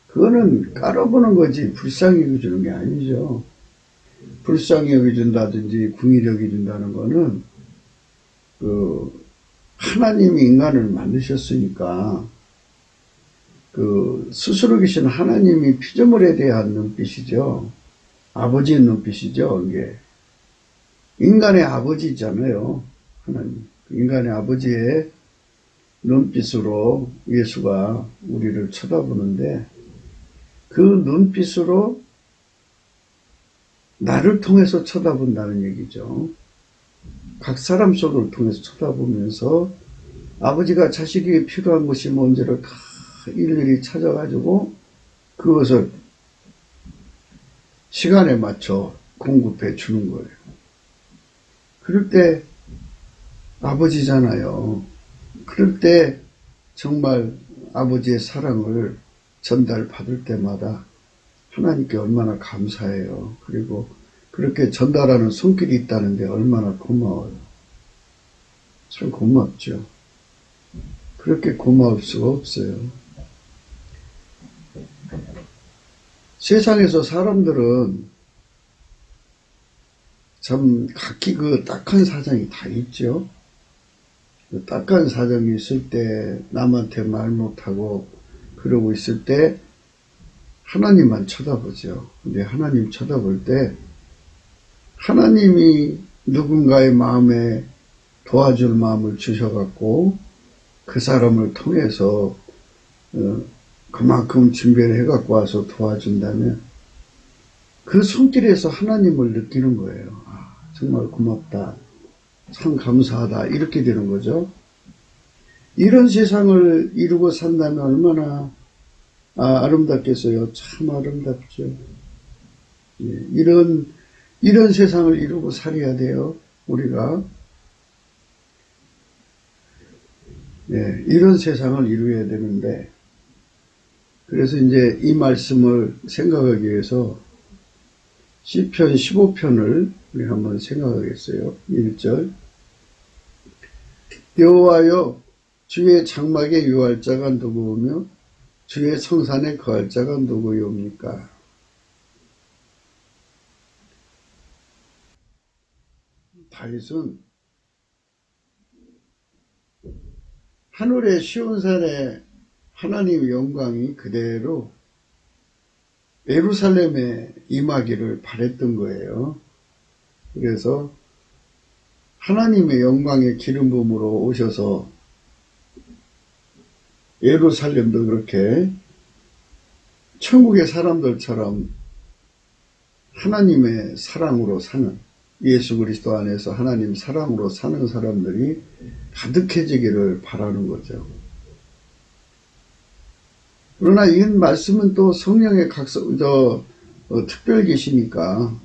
그거는 깔아보는 거지 불쌍히 여기주는 게 아니죠. 불쌍히 여기준다든지 긍휼히 여기준다는 거는 하나님이 인간을 만드셨으니까 그 스스로 계신 하나님이 피조물에 대한 눈빛이죠. 아버지의 눈빛이죠. 이게 인간의 아버지잖아요. 하나님. 인간의 아버지의 눈빛으로 예수가 우리를 쳐다보는데 그 눈빛으로 나를 통해서 쳐다본다는 얘기죠. 각 사람 속을 통해서 쳐다보면서 아버지가 자식에게 필요한 것이 뭔지를 다 일일이 찾아가지고 그것을 시간에 맞춰 공급해 주는 거예요. 그럴 때 아버지잖아요. 그럴 때 정말 아버지의 사랑을 전달받을 때마다 하나님께 얼마나 감사해요. 그리고 그렇게 전달하는 손길이 있다는데 얼마나 고마워요. 참 고맙죠. 그렇게 고마울 수가 없어요. 세상에서 사람들은 참 각기 그 딱한 사정이 다 있죠. 그 딱한 사정이 있을 때 남한테 말 못하고 그러고 있을 때 하나님만 쳐다보죠. 근데 하나님 쳐다볼 때 하나님이 누군가의 마음에 도와줄 마음을 주셔갖고 그 사람을 통해서 그만큼 준비를 해갖고 와서 도와준다면 그 손길에서 하나님을 느끼는 거예요. 아, 정말 고맙다. 참 감사하다. 이렇게 되는 거죠. 이런 세상을 이루고 산다면 얼마나 아름답겠어요. 참 아름답죠. 예, 이런 세상을 이루고 살아야 돼요. 우리가. 예, 이런 세상을 이루어야 되는데, 그래서 이제 이 말씀을 생각하기 위해서 시편 15편을 우리 한번 생각하겠어요. 1절. 여호와여, 주의 장막에 유할 자가 누구오며 주의 성산에 거할 자가 누구이옵니까? 다윗은 하늘의 시온산에 하나님의 영광이 그대로 예루살렘에 임하기를 바랬던 거예요. 그래서 하나님의 영광의 기름 부음으로 오셔서 예루살렘도 그렇게 천국의 사람들처럼 하나님의 사랑으로 사는, 예수 그리스도 안에서 하나님 사랑으로 사는 사람들이 가득해지기를 바라는 거죠. 그러나 이 말씀은 또 성령의 특별 계시니까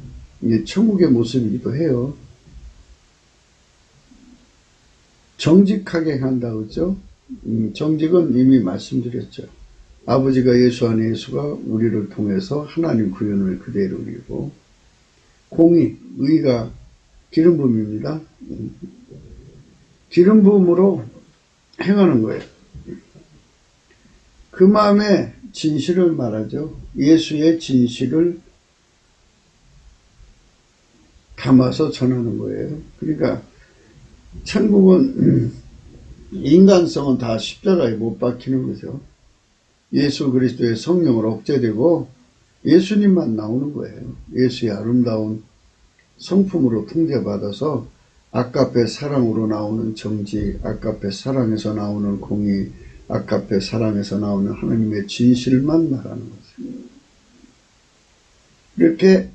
천국의 모습이기도 해요. 정직하게 한다 그러죠. 정직은 이미 말씀드렸죠. 아버지가 예수 안에 예수가 우리를 통해서 하나님 구원을 그대로 이루고, 공의, 의가 기름 부음입니다. 기름 부음으로 행하는 거예요. 그 마음에 진실을 말하죠. 예수의 진실을 담아서 전하는 거예요. 그러니까 천국은 인간성은 다 십자가에 못 박히는 거죠. 예수 그리스도의 성령으로 억제되고 예수님만 나오는 거예요. 예수의 아름다운 성품으로 통제받아서 아까페 사랑으로 나오는 정직, 아까페 사랑에서 나오는 공의, 아까페 사랑에서 나오는 하나님의 진실만 말하는 거죠. 이렇게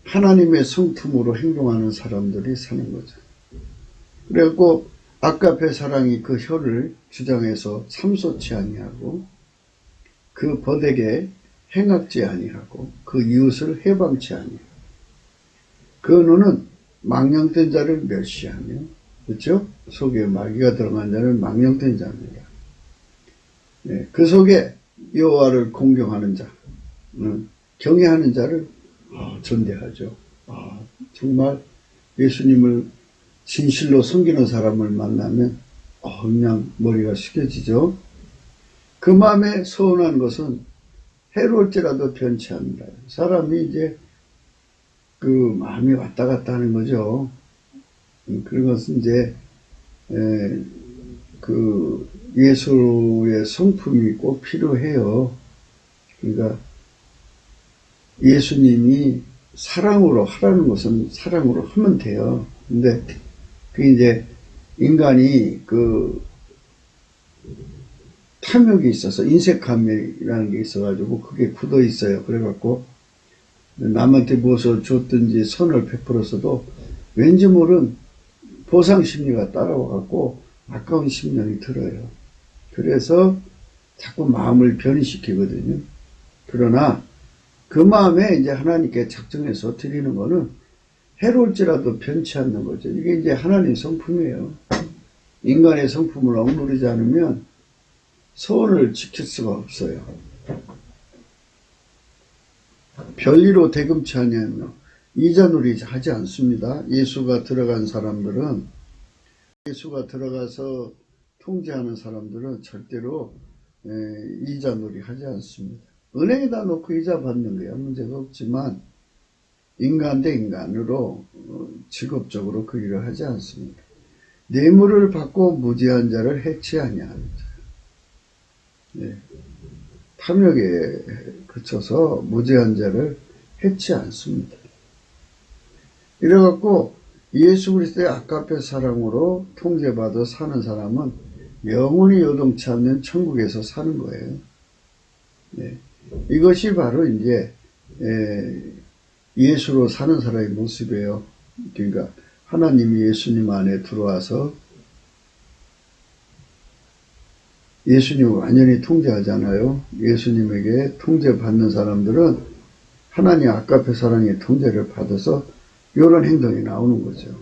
하나님의 성품으로 행동하는 사람들이 사는 거죠. 그래갖고 아까페 사랑이 그 혀를 주장해서 참소치 아니하고 그 벗에게 행악지 아니하고 그 이웃을 해방치 아니하고 그 눈은 망령된 자를 멸시하며, 그렇죠? 속에 마귀가 들어간 자는 망령된 자입니다. 네, 그 속에 여호와를 공경하는 자, 경외하는 자를 전대하죠. 정말 예수님을 진실로 섬기는 사람을 만나면 그냥 머리가 숙여지죠. 그 마음에 서운한 것은 해로울지라도 변치 않는다. 사람이 이제 그 마음이 왔다 갔다 하는 거죠. 그런 것은 이제 그 예수의 성품이 꼭 필요해요. 그러니까 예수님이 사랑으로 하라는 것은 사랑으로 하면 돼요. 근데 그 이제 인간이 그 탐욕이 있어서 인색함이라는 게 있어가지고 그게 굳어 있어요. 그래갖고 남한테 무엇을 줬든지 선을 베풀었어도 왠지 모른 보상 심리가 따라와갖고 아까운 심령이 들어요. 그래서 자꾸 마음을 변이시키거든요. 그러나 그 마음에 이제 하나님께 작정해서 드리는 거는 해로울지라도 변치 않는 거죠. 이게 이제 하나님의 성품이에요. 인간의 성품을 억누르지 않으면 소원을 지킬 수가 없어요. 별리로 대금치 아니하며 이자놀이 하지 않습니다. 예수가 들어간 사람들은, 예수가 들어가서 통제하는 사람들은 절대로 이자놀이 하지 않습니다. 은행에다 놓고 이자 받는 거야 문제가 없지만 인간 대 인간으로 직업적으로 그 일을 하지 않습니다. 뇌물을 받고 무지한 자를 해치 아니하는 자. 네. 탐욕에 그쳐서 무지한 자를 해치 않습니다. 이래갖고 예수 그리스도의 아까페 사랑으로 통제받아 사는 사람은 영원히 요동치 않는 천국에서 사는 거예요. 네. 이것이 바로 이제 예수로 사는 사람의 모습이에요. 그러니까 하나님이 예수님 안에 들어와서 예수님을 완전히 통제하잖아요. 예수님에게 통제받는 사람들은 하나님 아까페 사랑의 통제를 받아서 이런 행동이 나오는 거죠.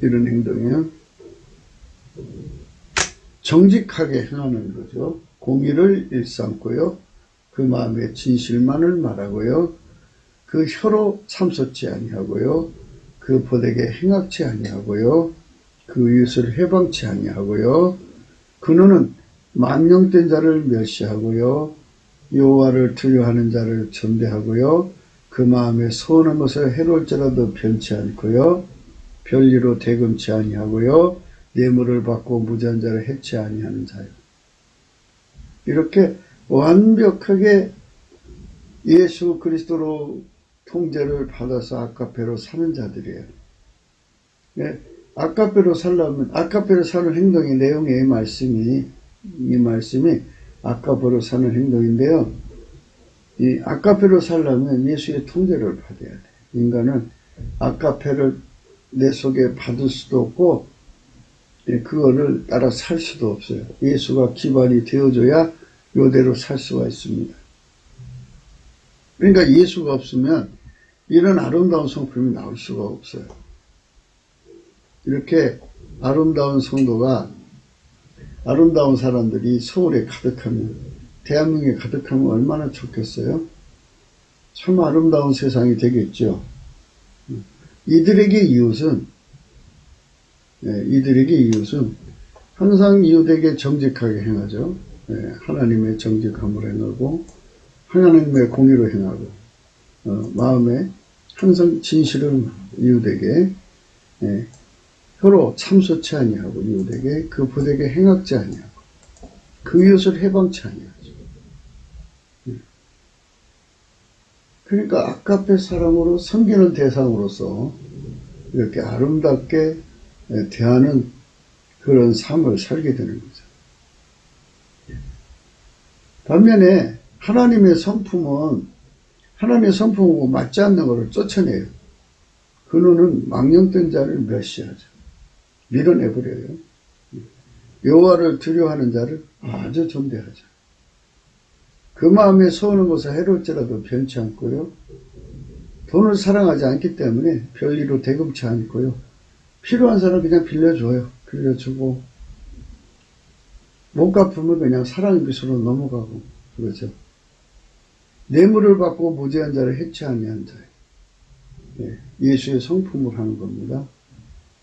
이런 행동이 정직하게 행하는 거죠. 공의를 일삼고요. 그 마음에 진실만을 말하고요. 그 혀로 참소치 아니하고요. 그 보되게 행악치 아니하고요. 그 이웃을 해방치 아니하고요. 그는 망령된 자를 멸시하고요. 여호와를 두려워하는 자를 전대하고요. 그 마음에 소원한 것을 해로울지라도 변치 않고요. 별리로 대금치 아니하고요. 뇌물을 받고 무지한 자를 해치 아니하는 자요. 이렇게 완벽하게 예수 그리스도로 통제를 받아서 아까페로 사는 자들이에요. 네, 아까페로 살려면 아까페로 사는 행동의 내용의 이 말씀이 아까페로 사는 행동인데요. 이 아까페로 살려면 예수의 통제를 받아야 돼. 인간은 아까페를 내 속에 받을 수도 없고 그거를 따라 살 수도 없어요. 예수가 기반이 되어줘야 이대로 살 수가 있습니다. 그러니까 예수가 없으면 이런 아름다운 성품이 나올 수가 없어요. 이렇게 아름다운 성도가, 아름다운 사람들이 서울에 가득하면, 대한민국에 가득하면 얼마나 좋겠어요? 참 아름다운 세상이 되겠죠. 이들에게 이웃은 항상 이웃에게 정직하게 행하죠. 하나님의 정직함을 행하고 하나님의 공의로 행하고 마음에 항상 진실을 이웃에게 혀로 참소치 아니하고 이웃에게 그 보되게 행악지 아니하고 그 이웃을 해방치 아니하죠. 그러니까 아까페 사람으로 섬기는 대상으로서 이렇게 아름답게 대하는 그런 삶을 살게 되는 거죠. 반면에 하나님의 성품은 하나님의 성품하고 맞지 않는 것을 쫓아내요. 그는 망령된 자를 멸시하죠. 밀어내버려요. 여호와를 두려워하는 자를 아주 존대하죠. 그 마음에 소원한 것을 해로울지라도 변치 않고요. 돈을 사랑하지 않기 때문에 별리로 대금치 않고요. 필요한 사람 그냥 빌려줘요. 빌려주고 못 갚으면 그냥 사랑의 미소로 넘어가고 그러죠. 뇌물을 받고 무지한 자를 해치 아니한 자예요. 예수의 성품을 하는 겁니다.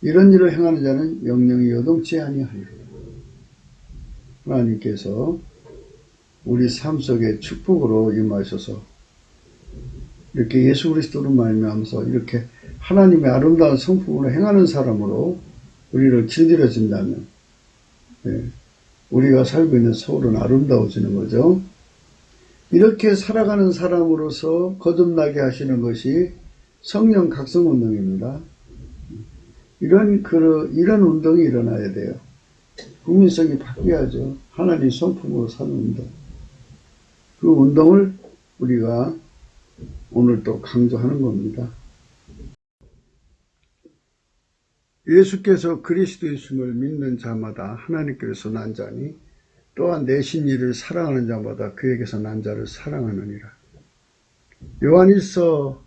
이런 일을 행하는 자는 영영이 요동치 아니하리라. 하나님께서 우리 삶 속에 축복으로 임하셔서 이렇게 예수 그리스도로 말미암아서 이렇게 하나님의 아름다운 성품으로 행하는 사람으로 우리를 길들여 준다면 우리가 살고 있는 서울은 아름다워지는 거죠. 이렇게 살아가는 사람으로서 거듭나게 하시는 것이 성령 각성 운동입니다. 이런 운동이 일어나야 돼요. 국민성이 바뀌어야죠. 하나님 성품으로 사는 운동. 그 운동을 우리가 오늘 또 강조하는 겁니다. 예수께서 그리스도이심을 믿는 자마다 하나님께서 난 자니 또한 내신 이를 사랑하는 자마다 그에게서 난 자를 사랑하느니라. 요한일서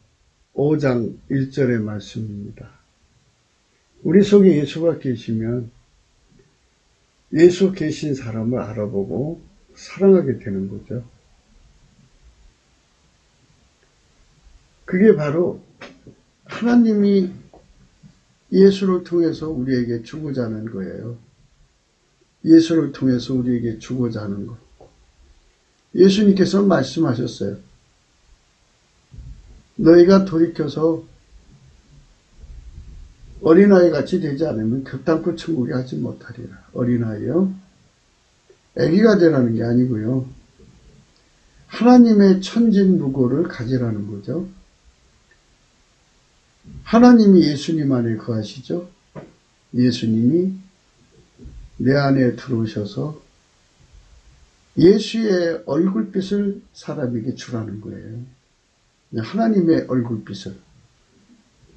5장 1절의 말씀입니다. 우리 속에 예수가 계시면 예수 계신 사람을 알아보고 사랑하게 되는 거죠. 그게 바로 하나님이 예수를 통해서 우리에게 주고자 하는 거예요. 예수를 통해서 우리에게 주고자 하는 것. 예수님께서 말씀하셨어요. 너희가 돌이켜서 어린아이 같이 되지 않으면 결단코 천국에 가지 못하리라. 어린아이요? 아기가 되라는 게 아니고요. 하나님의 천진무고를 가지라는 거죠. 하나님이 예수님 안에 거하시죠. 예수님이 내 안에 들어오셔서 예수의 얼굴빛을 사람에게 주라는 거예요. 하나님의 얼굴빛을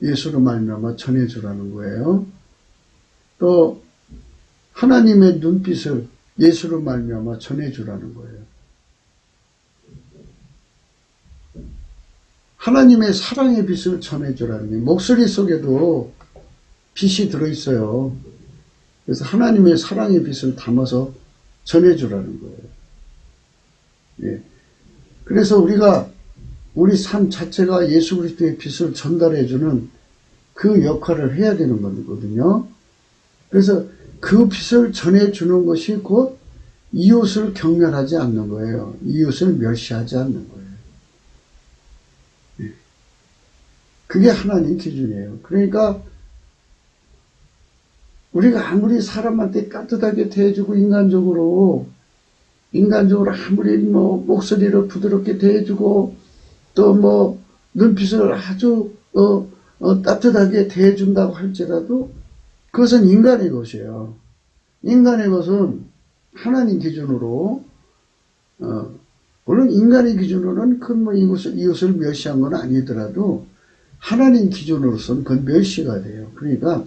예수로 말미암아 전해주라는 거예요. 또 하나님의 눈빛을 예수로 말미암아 전해주라는 거예요. 하나님의 사랑의 빛을 전해주라는 게 목소리 속에도 빛이 들어있어요. 그래서 하나님의 사랑의 빛을 담아서 전해주라는 거예요. 예. 그래서 우리가 우리 삶 자체가 예수 그리스도의 빛을 전달해주는 그 역할을 해야 되는 거거든요. 그래서 그 빛을 전해주는 것이 곧 이웃을 경멸하지 않는 거예요. 이웃을 멸시하지 않는 거예요. 예. 그게 하나님 기준이에요. 그러니까 우리가 아무리 사람한테 따뜻하게 대해주고 인간적으로 아무리 목소리로 부드럽게 대해주고 또 눈빛을 아주 따뜻하게 대해준다고 할지라도 그것은 인간의 것이에요. 인간의 것은 하나님 기준으로 물론 인간의 기준으로는 이웃을 멸시한 건 아니더라도 하나님 기준으로서는 그건 멸시가 돼요. 그러니까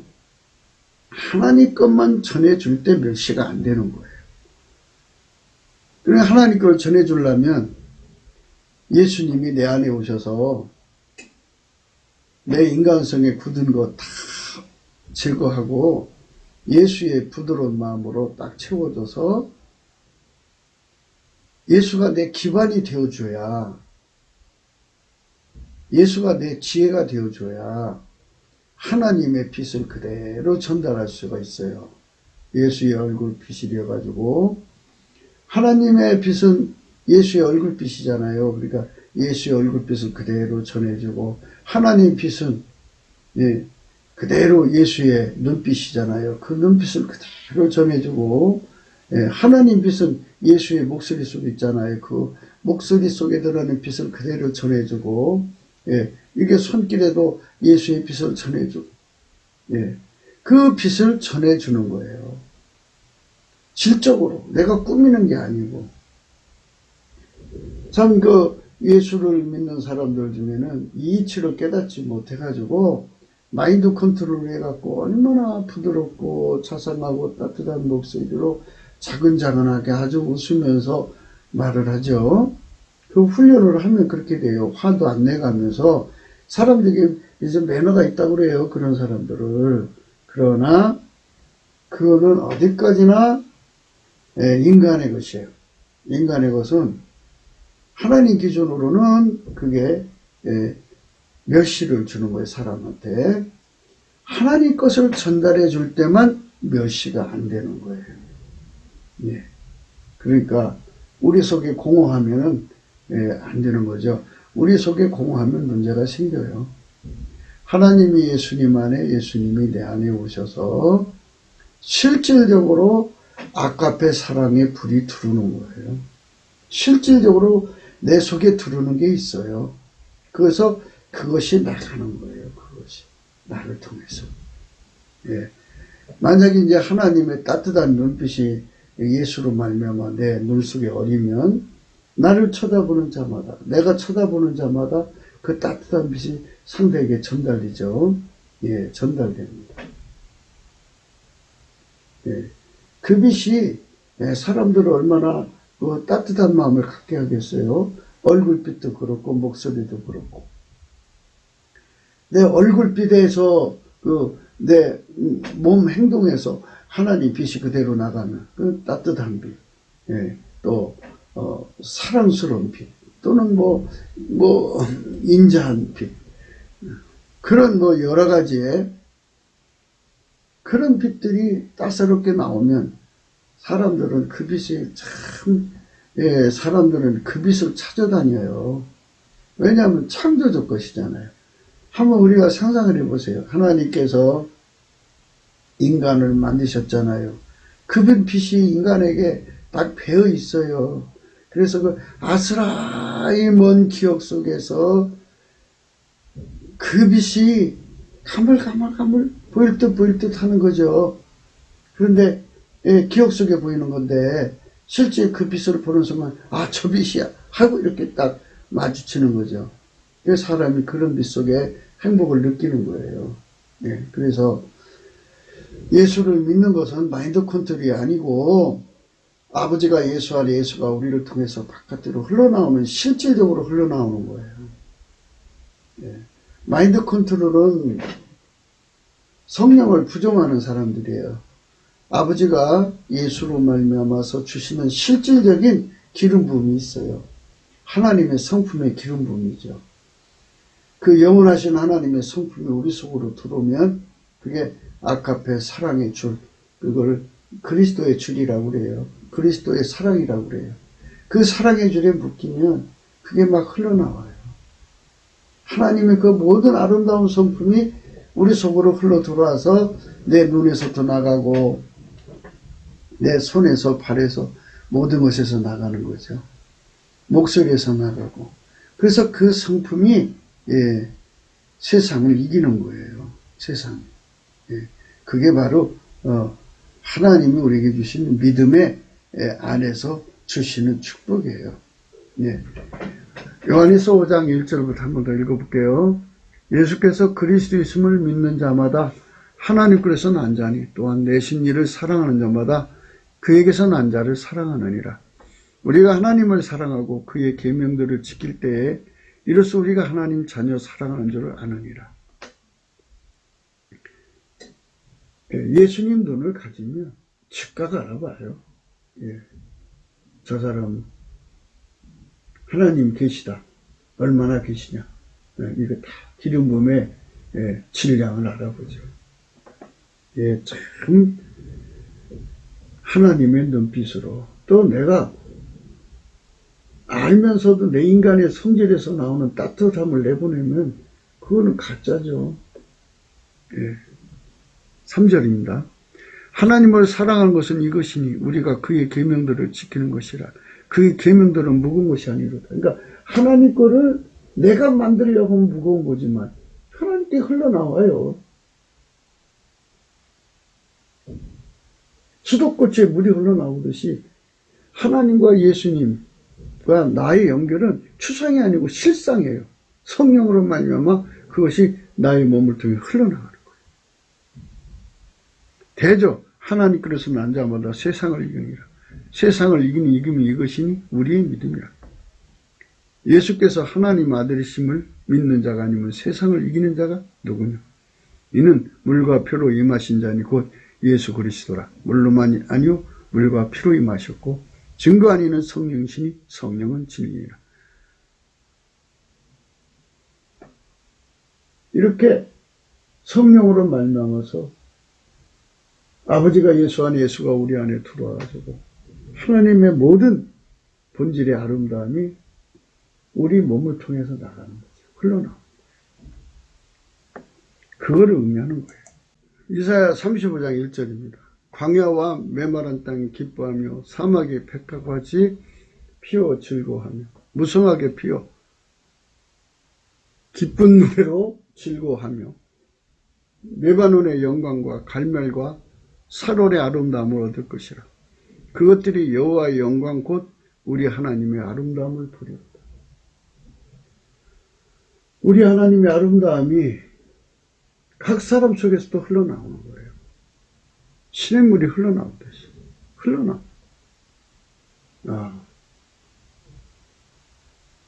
하나님 것만 전해줄 때 멸시가 안 되는 거예요. 그러니까 하나님 걸 전해주려면 예수님이 내 안에 오셔서 내 인간성에 굳은 거 다 제거하고 예수의 부드러운 마음으로 딱 채워줘서 예수가 내 기반이 되어줘야, 예수가 내 지혜가 되어줘야 하나님의 빛을 그대로 전달할 수가 있어요. 예수의 얼굴빛이 되어가지고 하나님의 빛은 예수의 얼굴빛이잖아요. 그러니까 예수의 얼굴빛을 그대로 전해주고 하나님의 빛은 그대로 예수의 눈빛이잖아요. 그 눈빛을 그대로 전해주고 하나님 빛은 예수의 목소리 속에 있잖아요. 그 목소리 속에 들어가는 빛을 그대로 전해주고 이게 손길에도 예수의 빛을 전해주고 그 빛을 전해주는 거예요. 질적으로 내가 꾸미는 게 아니고 참 예수를 믿는 사람들 중에는 이치를 깨닫지 못해가지고 마인드 컨트롤을 해갖고 얼마나 부드럽고 자상하고 따뜻한 목소리로 차근차근하게 아주 웃으면서 말을 하죠. 그 훈련을 하면 그렇게 돼요. 화도 안 내가면서 사람들이 이제 매너가 있다고 그래요. 그런 사람들을. 그러나 그거는 어디까지나 인간의 것이에요. 인간의 것은 하나님 기준으로는 그게 멸시를 주는 거예요. 사람한테. 하나님 것을 전달해 줄 때만 멸시가 안 되는 거예요. 예. 그러니까 우리 속에 공허하면은 안 되는 거죠. 우리 속에 공허하면 문제가 생겨요. 하나님이 예수님 안에, 예수님이 내 안에 오셔서 실질적으로 아까페 사랑의 불이 들어오는 거예요. 실질적으로 내 속에 들어오는 게 있어요. 그래서 그것이 나가는 거예요. 그것이 나를 통해서. 예. 만약에 이제 하나님의 따뜻한 눈빛이 예수로 말미암아 내 눈 속에 어리면 나를 쳐다보는 자마다, 내가 쳐다보는 자마다 그 따뜻한 빛이 상대에게 전달되죠. 예, 전달됩니다. 예. 그 빛이 사람들을 얼마나 그 따뜻한 마음을 갖게 하겠어요. 얼굴빛도 그렇고 목소리도 그렇고. 내 얼굴빛에서 내 몸 행동에서 하나님 빛이 그대로 나가면 그 따뜻한 빛, 예, 또 사랑스러운 빛, 또는 인자한 빛, 그런 여러 가지의 그런 빛들이 따사롭게 나오면 사람들은 그 빛이 참, 예, 사람들은 그 빛을 찾아다녀요. 왜냐하면 창조적 것이잖아요. 한번 우리가 상상을 해보세요. 하나님께서 인간을 만드셨잖아요. 그 빛이 인간에게 딱 배어 있어요. 그래서 그 아스라이 먼 기억 속에서 그 빛이 가물가물 보일 듯 하는 거죠. 그런데 기억 속에 보이는 건데 실제 그 빛을 보는 순간 저 빛이야 하고 이렇게 딱 마주치는 거죠. 그래서 사람이 그런 빛 속에 행복을 느끼는 거예요. 네, 그래서 예수를 믿는 것은 마인드 컨트롤이 아니고 아버지가 예수 안에 예수가 우리를 통해서 바깥으로 흘러나오는, 실질적으로 흘러나오는 거예요. 네. 마인드 컨트롤은 성령을 부정하는 사람들이에요. 아버지가 예수로 말미암아서 주시는 실질적인 기름 부음이 있어요. 하나님의 성품의 기름 부음이죠. 그 영원하신 하나님의 성품이 우리 속으로 들어오면 그게 아카페 사랑의 줄, 그걸 그리스도의 줄이라고 그래요. 그리스도의 사랑이라고 그래요. 그 사랑의 줄에 묶이면 그게 막 흘러나와요. 하나님의 그 모든 아름다운 성품이 우리 속으로 흘러 들어와서 내 눈에서도 나가고 내 손에서 발에서 모든 것에서 나가는 거죠. 목소리에서 나가고. 그래서 그 성품이 세상을 이기는 거예요. 세상. 그게 바로 하나님이 우리에게 주신 믿음의 안에서 주시는 축복이에요. 요한일서 5장 1절부터 한 번 더 읽어볼게요. 예수께서 그리스도 있음을 믿는 자마다 하나님께서 난 자니 또한 내신 이를 사랑하는 자마다 그에게서 난 자를 사랑하느니라. 우리가 하나님을 사랑하고 그의 계명들을 지킬 때에 이로써 우리가 하나님 자녀 사랑하는 줄을 아느니라. 예수님 눈을 가지면 즉각 알아봐요. 저 사람 하나님 계시다. 얼마나 계시냐. 이거 다 기름 부음의 질량을 알아보죠. 참 하나님의 눈빛으로, 또 내가 알면서도 내 인간의 성질에서 나오는 따뜻함을 내보내면 그거는 가짜죠. 3절입니다. 하나님을 사랑하는 것은 이것이니 우리가 그의 계명들을 지키는 것이라. 그의 계명들은 무거운 것이 아니로다. 그러니까 하나님 거를 내가 만들려고 하면 무거운 거지만 하나님께 흘러나와요. 수도꼭지에 물이 흘러나오듯이 하나님과 예수님과 나의 연결은 추상이 아니고 실상이에요. 성령으로 말미암아 그것이 나의 몸을 통해 흘러나가는 거예요. 대저 하나님께서 난 자마다 세상을 이기니라. 세상을 이기는 이김이 이것이니 우리의 믿음이라. 예수께서 하나님 아들이심을 믿는 자가 아니면 세상을 이기는 자가 누구냐? 이는 물과 피로 임하신 자니 곧 예수 그리스도라. 물로만이 아니요 물과 피로 임하셨고 증거 아니는 성령이시니 성령은 진리니라. 이렇게 성령으로 말미암아서 아버지가 예수 안에 예수가 우리 안에 들어와가지고 하나님의 모든 본질의 아름다움이 우리 몸을 통해서 나가는 거죠. 흘러나옵니다. 그거를 의미하는 거예요. 이사야 35장 1절입니다. 광야와 메마른 땅이 기뻐하며 사막의 백합같이 피어 즐거워하며 무성하게 피어 기쁜 노래로 즐거워하며 레바논의 영광과 갈멜과 사롤의 아름다움을 얻을 것이라. 그것들이 여호와의 영광 곧 우리 하나님의 아름다움을 보리로다. 우리 하나님의 아름다움이 각 사람 속에서도 흘러나오는 거예요. 시냇물이 흘러나오듯이 흘러나와.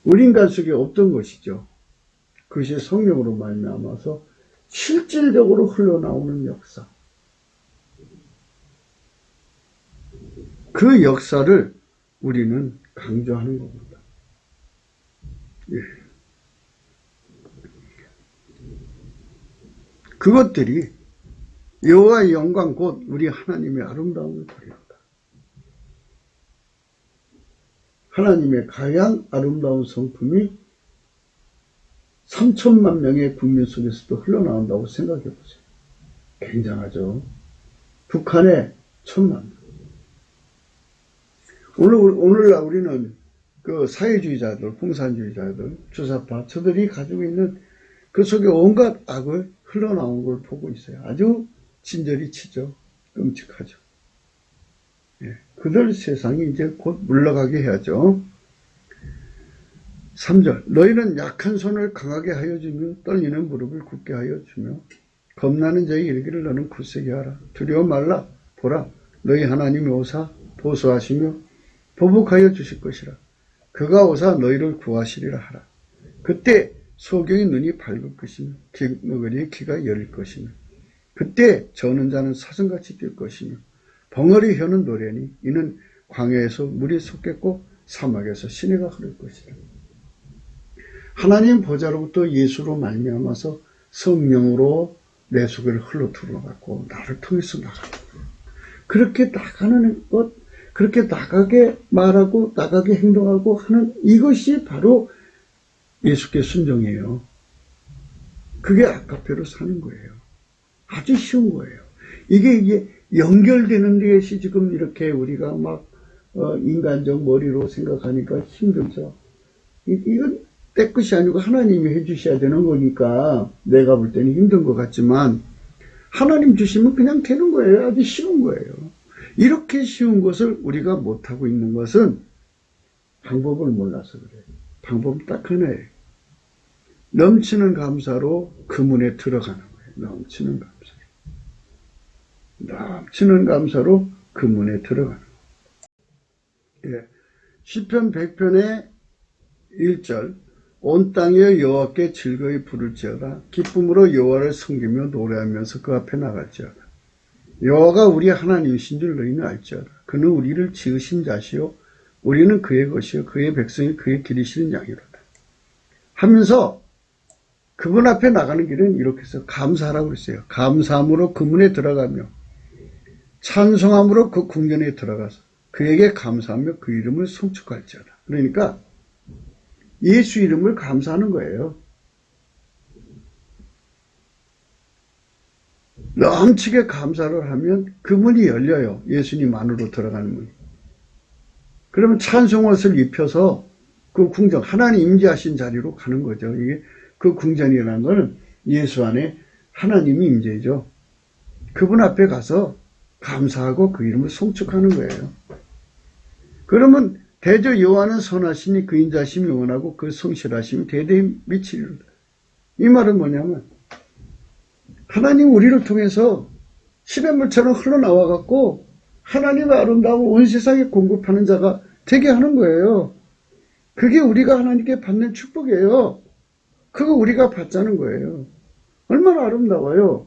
우리 인간 속에 없던 것이죠. 그것이 성령으로 말미암아서 실질적으로 흘러나오는 역사. 그 역사를 우리는 강조하는 겁니다. 예. 그것들이 여호와의 영광 곧 우리 하나님의 아름다움을 보리로다. 하나님의 가장 아름다운 성품이 3천만 명의 국민 속에서도 흘러나온다고 생각해 보세요. 굉장하죠. 북한에 1,000만 명. 오늘날 우리는 그 사회주의자들, 공산주의자들, 주사파, 저들이 가지고 있는 그 속에 온갖 악을 흘러나온 걸 보고 있어요. 아주 진저리 치죠. 끔찍하죠. 예, 그들 세상이 이제 곧 물러가게 해야죠. 3절 너희는 약한 손을 강하게 하여 주며 떨리는 무릎을 굳게 하여 주며 겁나는 자에게 이르기를 너는 굳세게 하라. 두려워 말라. 보라 너희 하나님이 오사 보수하시며 보복하여 주실 것이라. 그가 오사 너희를 구하시리라 하라. 그때 소경의 눈이 밝을 것이며 너구리의 귀가 열릴 것이며 그때 저는 자는 사슴같이 뛸 것이며 벙어리 혀는 노래니 이는 광야에서 물이 솟겠고 사막에서 시내가 흐를 것이다. 하나님 보좌로부터 예수로 말미암아서 성령으로 내 속에 흘러 들어갔고 나를 통해서 나가는 거예요. 그렇게 나가는 것, 그렇게 나가게 말하고 나가게 행동하고 하는 이것이 바로 예수께 순종이에요. 그게 아카페로 사는 거예요. 아주 쉬운 거예요. 이게 연결되는 것이 지금 이렇게 우리가 막 인간적 머리로 생각하니까 힘들죠. 이건 때 것이 아니고 하나님이 해주셔야 되는 거니까 내가 볼 때는 힘든 것 같지만 하나님 주시면 그냥 되는 거예요. 아주 쉬운 거예요. 이렇게 쉬운 것을 우리가 못하고 있는 것은 방법을 몰라서 그래요. 방법은 딱 하나예요. 넘치는 감사로 그 문에 들어가는 거예요. 넘치는 감사로. 넘치는 감사로 그 문에 들어가는 거예요. 예. 시편 100편의 1절 온 땅에 여호와께 즐거이 부를지어다. 기쁨으로 여호와를 섬기며 노래하면서 그 앞에 나갈지어다. 여호와가 우리 하나님이신 줄 너희는 알지어다. 그는 우리를 지으신 자시요 우리는 그의 것이요 그의 백성이 그의 기르시는 양이로다. 하면서 그분 앞에 나가는 길은 이렇게 해서 감사하라고 그랬어요. 감사함으로 그 문에 들어가며 찬송함으로 그 궁전에 들어가서 그에게 감사하며 그 이름을 송축할지어다. 그러니까 예수 이름을 감사하는 거예요. 넘치게 감사를 하면 그 문이 열려요. 예수님 안으로 들어가는 문이. 그러면 찬송옷을 입혀서 그 궁전, 하나님 임재하신 자리로 가는 거죠. 이게 그 궁전이라는 건 예수 안에 하나님이 임재죠. 그분 앞에 가서 감사하고 그 이름을 송축하는 거예요. 그러면 대저 여호와는 선하시니 그 인자심이 영원하고 그 성실하심이 대대에 미치리로다. 이 말은 뭐냐면 하나님 우리를 통해서 시냇물처럼 흘러나와 갖고 하나님의 아름다움을 온 세상에 공급하는 자가 되게 하는 거예요. 그게 우리가 하나님께 받는 축복이에요. 그거 우리가 받자는 거예요. 얼마나 아름다워요.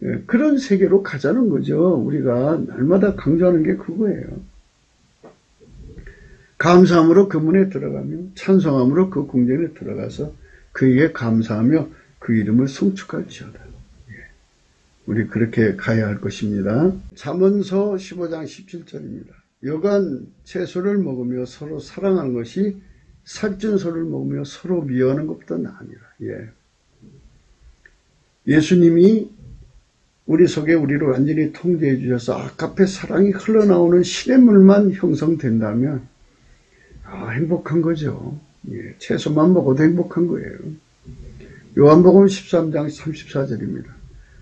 예, 그런 세계로 가자는 거죠. 우리가 날마다 강조하는 게 그거예요. 감사함으로 그 문에 들어가며 찬송함으로 그 궁전에 들어가서 그에게 감사하며 그 이름을 송축할지어다. 예. 우리 그렇게 가야 할 것입니다. 잠언서 15장 17절입니다. 여간 채소를 먹으며 서로 사랑하는 것이 살찐 소를 먹으며 서로 미워하는 것보다 나으니라. 예. 예수님이 우리 속에 우리를 완전히 통제해 주셔서 아까페 사랑이 흘러나오는 시냇물만 형성된다면 행복한 거죠. 예, 채소만 먹어도 행복한 거예요. 요한복음 13장 34절입니다.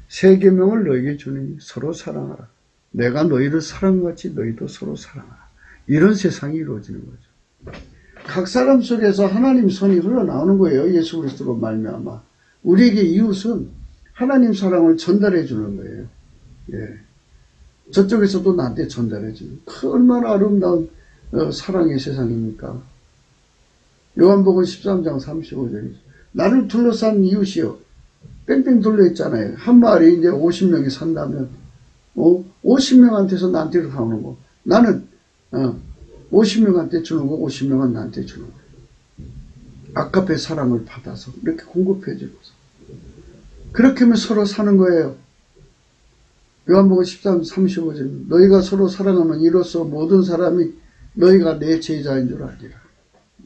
새 계명을 너에게 주니 서로 사랑하라. 내가 너희를 사랑같이 너희도 서로 사랑하라. 이런 세상이 이루어지는 거죠. 각 사람 속에서 하나님 손이 흘러나오는 거예요. 예수 그리스도로 말미암아. 우리에게 이웃은 하나님 사랑을 전달해 주는 거예요. 예. 저쪽에서도 나한테 전달해 주는. 얼마나 아름다운 사랑의 세상입니까? 요한복음 13장 35절이죠. 나를 둘러싼 이웃이요. 뺑뺑 둘러 있잖아요. 한 마을에 이제 50명이 산다면 50명한테서 나한테 나오는 거. 나는 50명한테 주는 거, 50명은 나한테 주는 거. 아까페 사랑을 받아서 이렇게 공급해 주고서 그렇게 하면 서로 사는 거예요. 요한복음 13, 35절. 너희가 서로 사랑하면 이로써 모든 사람이 너희가 내 제자인 줄 알리라.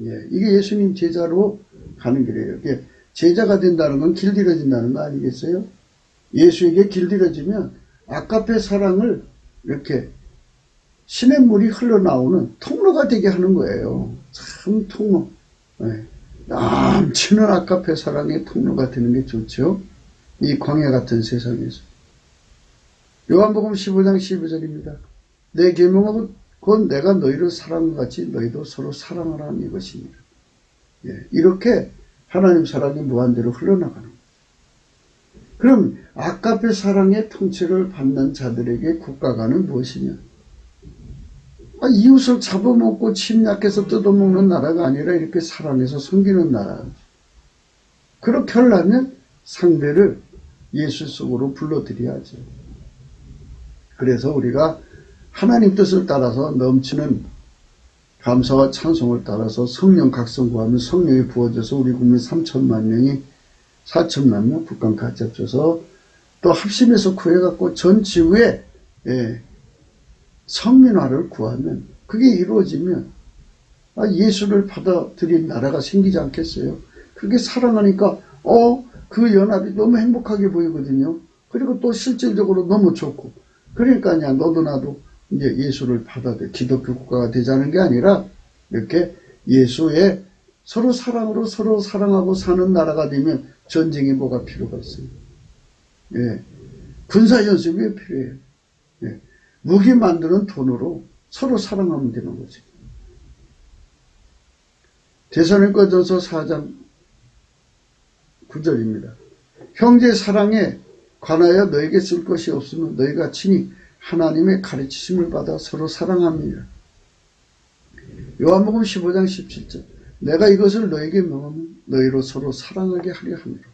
예, 이게 예수님 제자로 가는 길이에요. 이게 제자가 된다는 건 길들여진다는 거 아니겠어요? 예수에게 길들여지면 아까페 사랑을 이렇게 시냇물이 흘러나오는 통로가 되게 하는 거예요. 참 통로. 예, 넘치는 아까페 사랑의 통로가 되는 게 좋죠. 이 광야 같은 세상에서. 요한복음 15장 12절입니다. 내 계명은 곧 내가 너희를 사랑과 같이 너희도 서로 사랑하라는 이것입니다. 예, 이렇게 하나님 사랑이 무한대로 흘러나가는 거예요. 그럼 아까페 사랑의 통치를 받는 자들에게 국가관은 무엇이냐? 이웃을 잡아먹고 침략해서 뜯어먹는 나라가 아니라 이렇게 사랑해서 섬기는 나라. 그렇게 하려면 상대를 예수 속으로 불러들여야죠. 그래서 우리가 하나님 뜻을 따라서 넘치는 감사와 찬송을 따라서 성령 각성 구하면 성령이 부어져서 우리 국민 3천만 명이 4천만 명 북한까지 합쳐서 또 합심해서 구해갖고 전 지구에 성민화를 구하면 그게 이루어지면 예수를 받아들인 나라가 생기지 않겠어요? 그렇게 사랑하니까 그 연합이 너무 행복하게 보이거든요. 그리고 또 실질적으로 너무 좋고 그러니까 너도 나도 이제 예수를 받아들여 기독교 국가가 되자는 게 아니라 이렇게 예수의 서로 사랑으로 서로 사랑하고 사는 나라가 되면 전쟁이 뭐가 필요가 있어요. 예. 군사연습이 왜 필요해요? 예. 무기 만드는 돈으로 서로 사랑하면 되는 거지. 데살로니가전서 4장 9절입니다. 형제 사랑에 관하여 너에게 쓸 것이 없으면 너희가 친히 하나님의 가르치심을 받아 서로 사랑합니다. 요한복음 15장 17절. 내가 이것을 너에게 명하면 너희로 서로 사랑하게 하려 함이로다.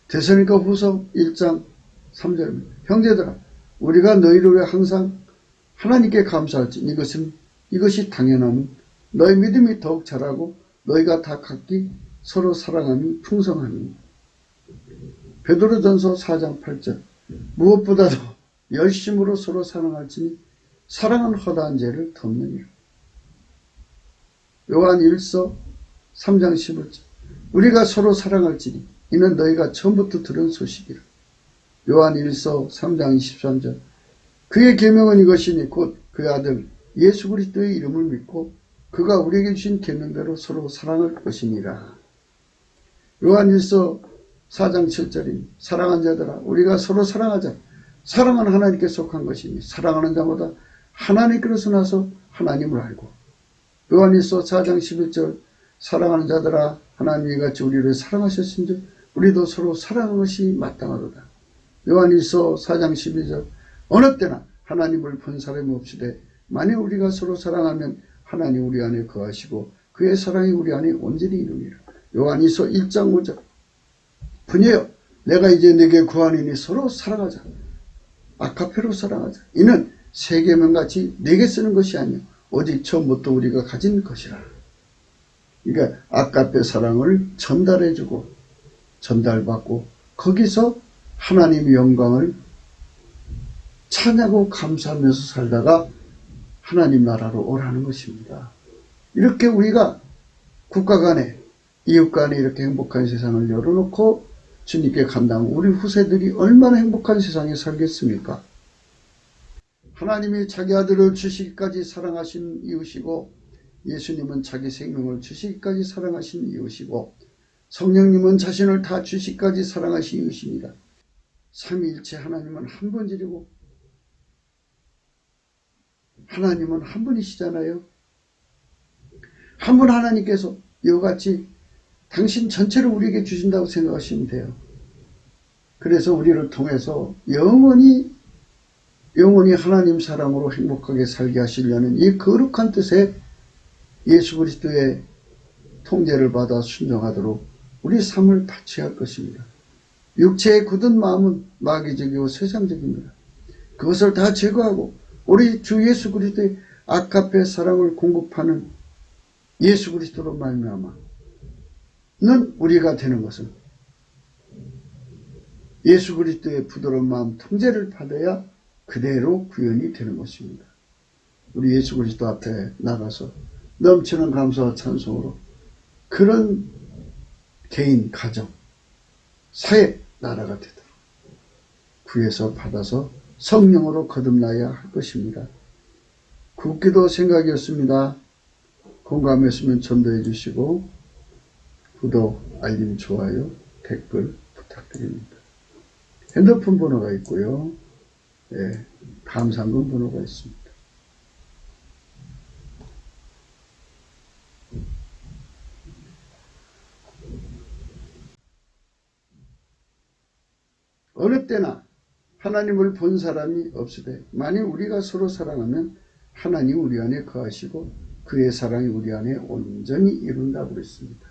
데살로니가 후서 1장 3절입니다. 형제들아 우리가 너희를 위해 항상 하나님께 감사할지 이것이 당연함은 너희 믿음이 더욱 자라고 너희가 다 각기 서로 사랑함이 풍성함이니. 베드로전서 4장 8절. 무엇보다도 열심으로 서로 사랑할지니 사랑은 허다한 죄를 덮느니라. 요한 1서 3장 11절. 우리가 서로 사랑할지니 이는 너희가 처음부터 들은 소식이라. 요한 1서 3장 23절. 그의 계명은 이것이니 곧 그의 아들 예수 그리스도의 이름을 믿고 그가 우리에게 주신 계명대로 서로 사랑할 것이니라. 요한 1서 4장 7절이니 사랑하는 자들아 우리가 서로 사랑하자. 사랑은 하나님께 속한 것이니 사랑하는 자마다 하나님께로서 나서 하나님을 알고. 요한 1서 4장 11절. 사랑하는 자들아 하나님이 같이 우리를 사랑하셨은즉 우리도 서로 사랑하는 것이 마땅하도다. 요한 1서 4장 12절. 어느 때나 하나님을 본 사람이 없으되 만일 우리가 서로 사랑하면 하나님 우리 안에 거하시고 그의 사랑이 우리 안에 온전히 이루니라. 요한 2서 1장 5절. 분이여 내가 이제 내게 구하노니 서로 사랑하자. 아카페로 사랑하자. 이는 세 계명같이 내게 쓰는 것이 아니요 오직 처음부터 우리가 가진 것이라. 그러니까 아카페 사랑을 전달해주고 전달받고 거기서 하나님의 영광을 찬양하고 감사하면서 살다가 하나님 나라로 오라는 것입니다. 이렇게 우리가 국가 간에 이웃 간에 이렇게 행복한 세상을 열어놓고 주님께 감당하고 우리 후세들이 얼마나 행복한 세상에 살겠습니까? 하나님이 자기 아들을 주시기까지 사랑하신 이웃이고, 예수님은 자기 생명을 주시기까지 사랑하신 이웃이고, 성령님은 자신을 다 주시기까지 사랑하신 이웃입니다. 삼위일체 하나님은 한 분이고 하나님은 한 분이시잖아요. 한 분 하나님께서 이와같이 당신 전체를 우리에게 주신다고 생각하시면 돼요. 그래서 우리를 통해서 영원히 하나님 사랑으로 행복하게 살게 하시려는 이 거룩한 뜻에 예수 그리스도의 통제를 받아 순종하도록 우리 삶을 다 취할 것입니다. 육체의 굳은 마음은 마귀적이고 세상적입니다. 그것을 다 제거하고 우리 주 예수 그리스도의 아가페 사랑을 공급하는 예수 그리스도로 말미암아 는 우리가 되는 것은 예수 그리스도의 부드러운 마음 통제를 받아야 그대로 구현이 되는 것입니다. 우리 예수 그리스도 앞에 나가서 넘치는 감사와 찬송으로 그런 개인, 가정, 사회, 나라가 되도록 구해서 받아서 성령으로 거듭나야 할 것입니다. 굵기도 생각이었습니다. 공감했으면 전도해 주시고 구독, 알림, 좋아요, 댓글 부탁드립니다. 핸드폰 번호가 있고요. 예, 감사금 번호가 있습니다. 어느 때나 하나님을 본 사람이 없으되 만일 우리가 서로 사랑하면 하나님 우리 안에 거하시고 그의 사랑이 우리 안에 온전히 이룬다고 그랬습니다.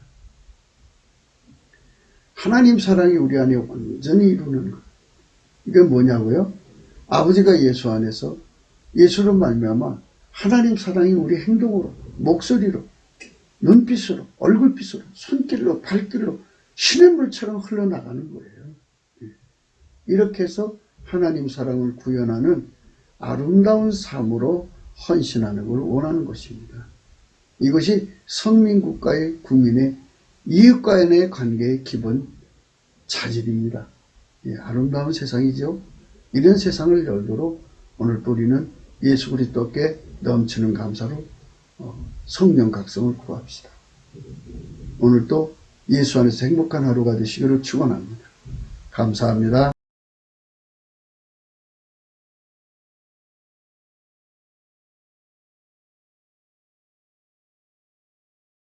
하나님 사랑이 우리 안에 온전히 이루는 것. 이게 뭐냐고요? 아버지가 예수 안에서 예수로 말미암아 하나님 사랑이 우리 행동으로, 목소리로, 눈빛으로, 얼굴빛으로, 손길로, 발길로 시냇물처럼 흘러나가는 거예요. 이렇게 해서 하나님 사랑을 구현하는 아름다운 삶으로 헌신하는 걸 원하는 것입니다. 이것이 성민국가의 국민의 이웃과의 관계의 기본 자질입니다. 예, 아름다운 세상이죠. 이런 세상을 열도록 오늘 우리는 예수 그리스도께 넘치는 감사로 성령 각성을 구합시다. 오늘도 예수 안에서 행복한 하루가 되시기를 축원합니다. 감사합니다.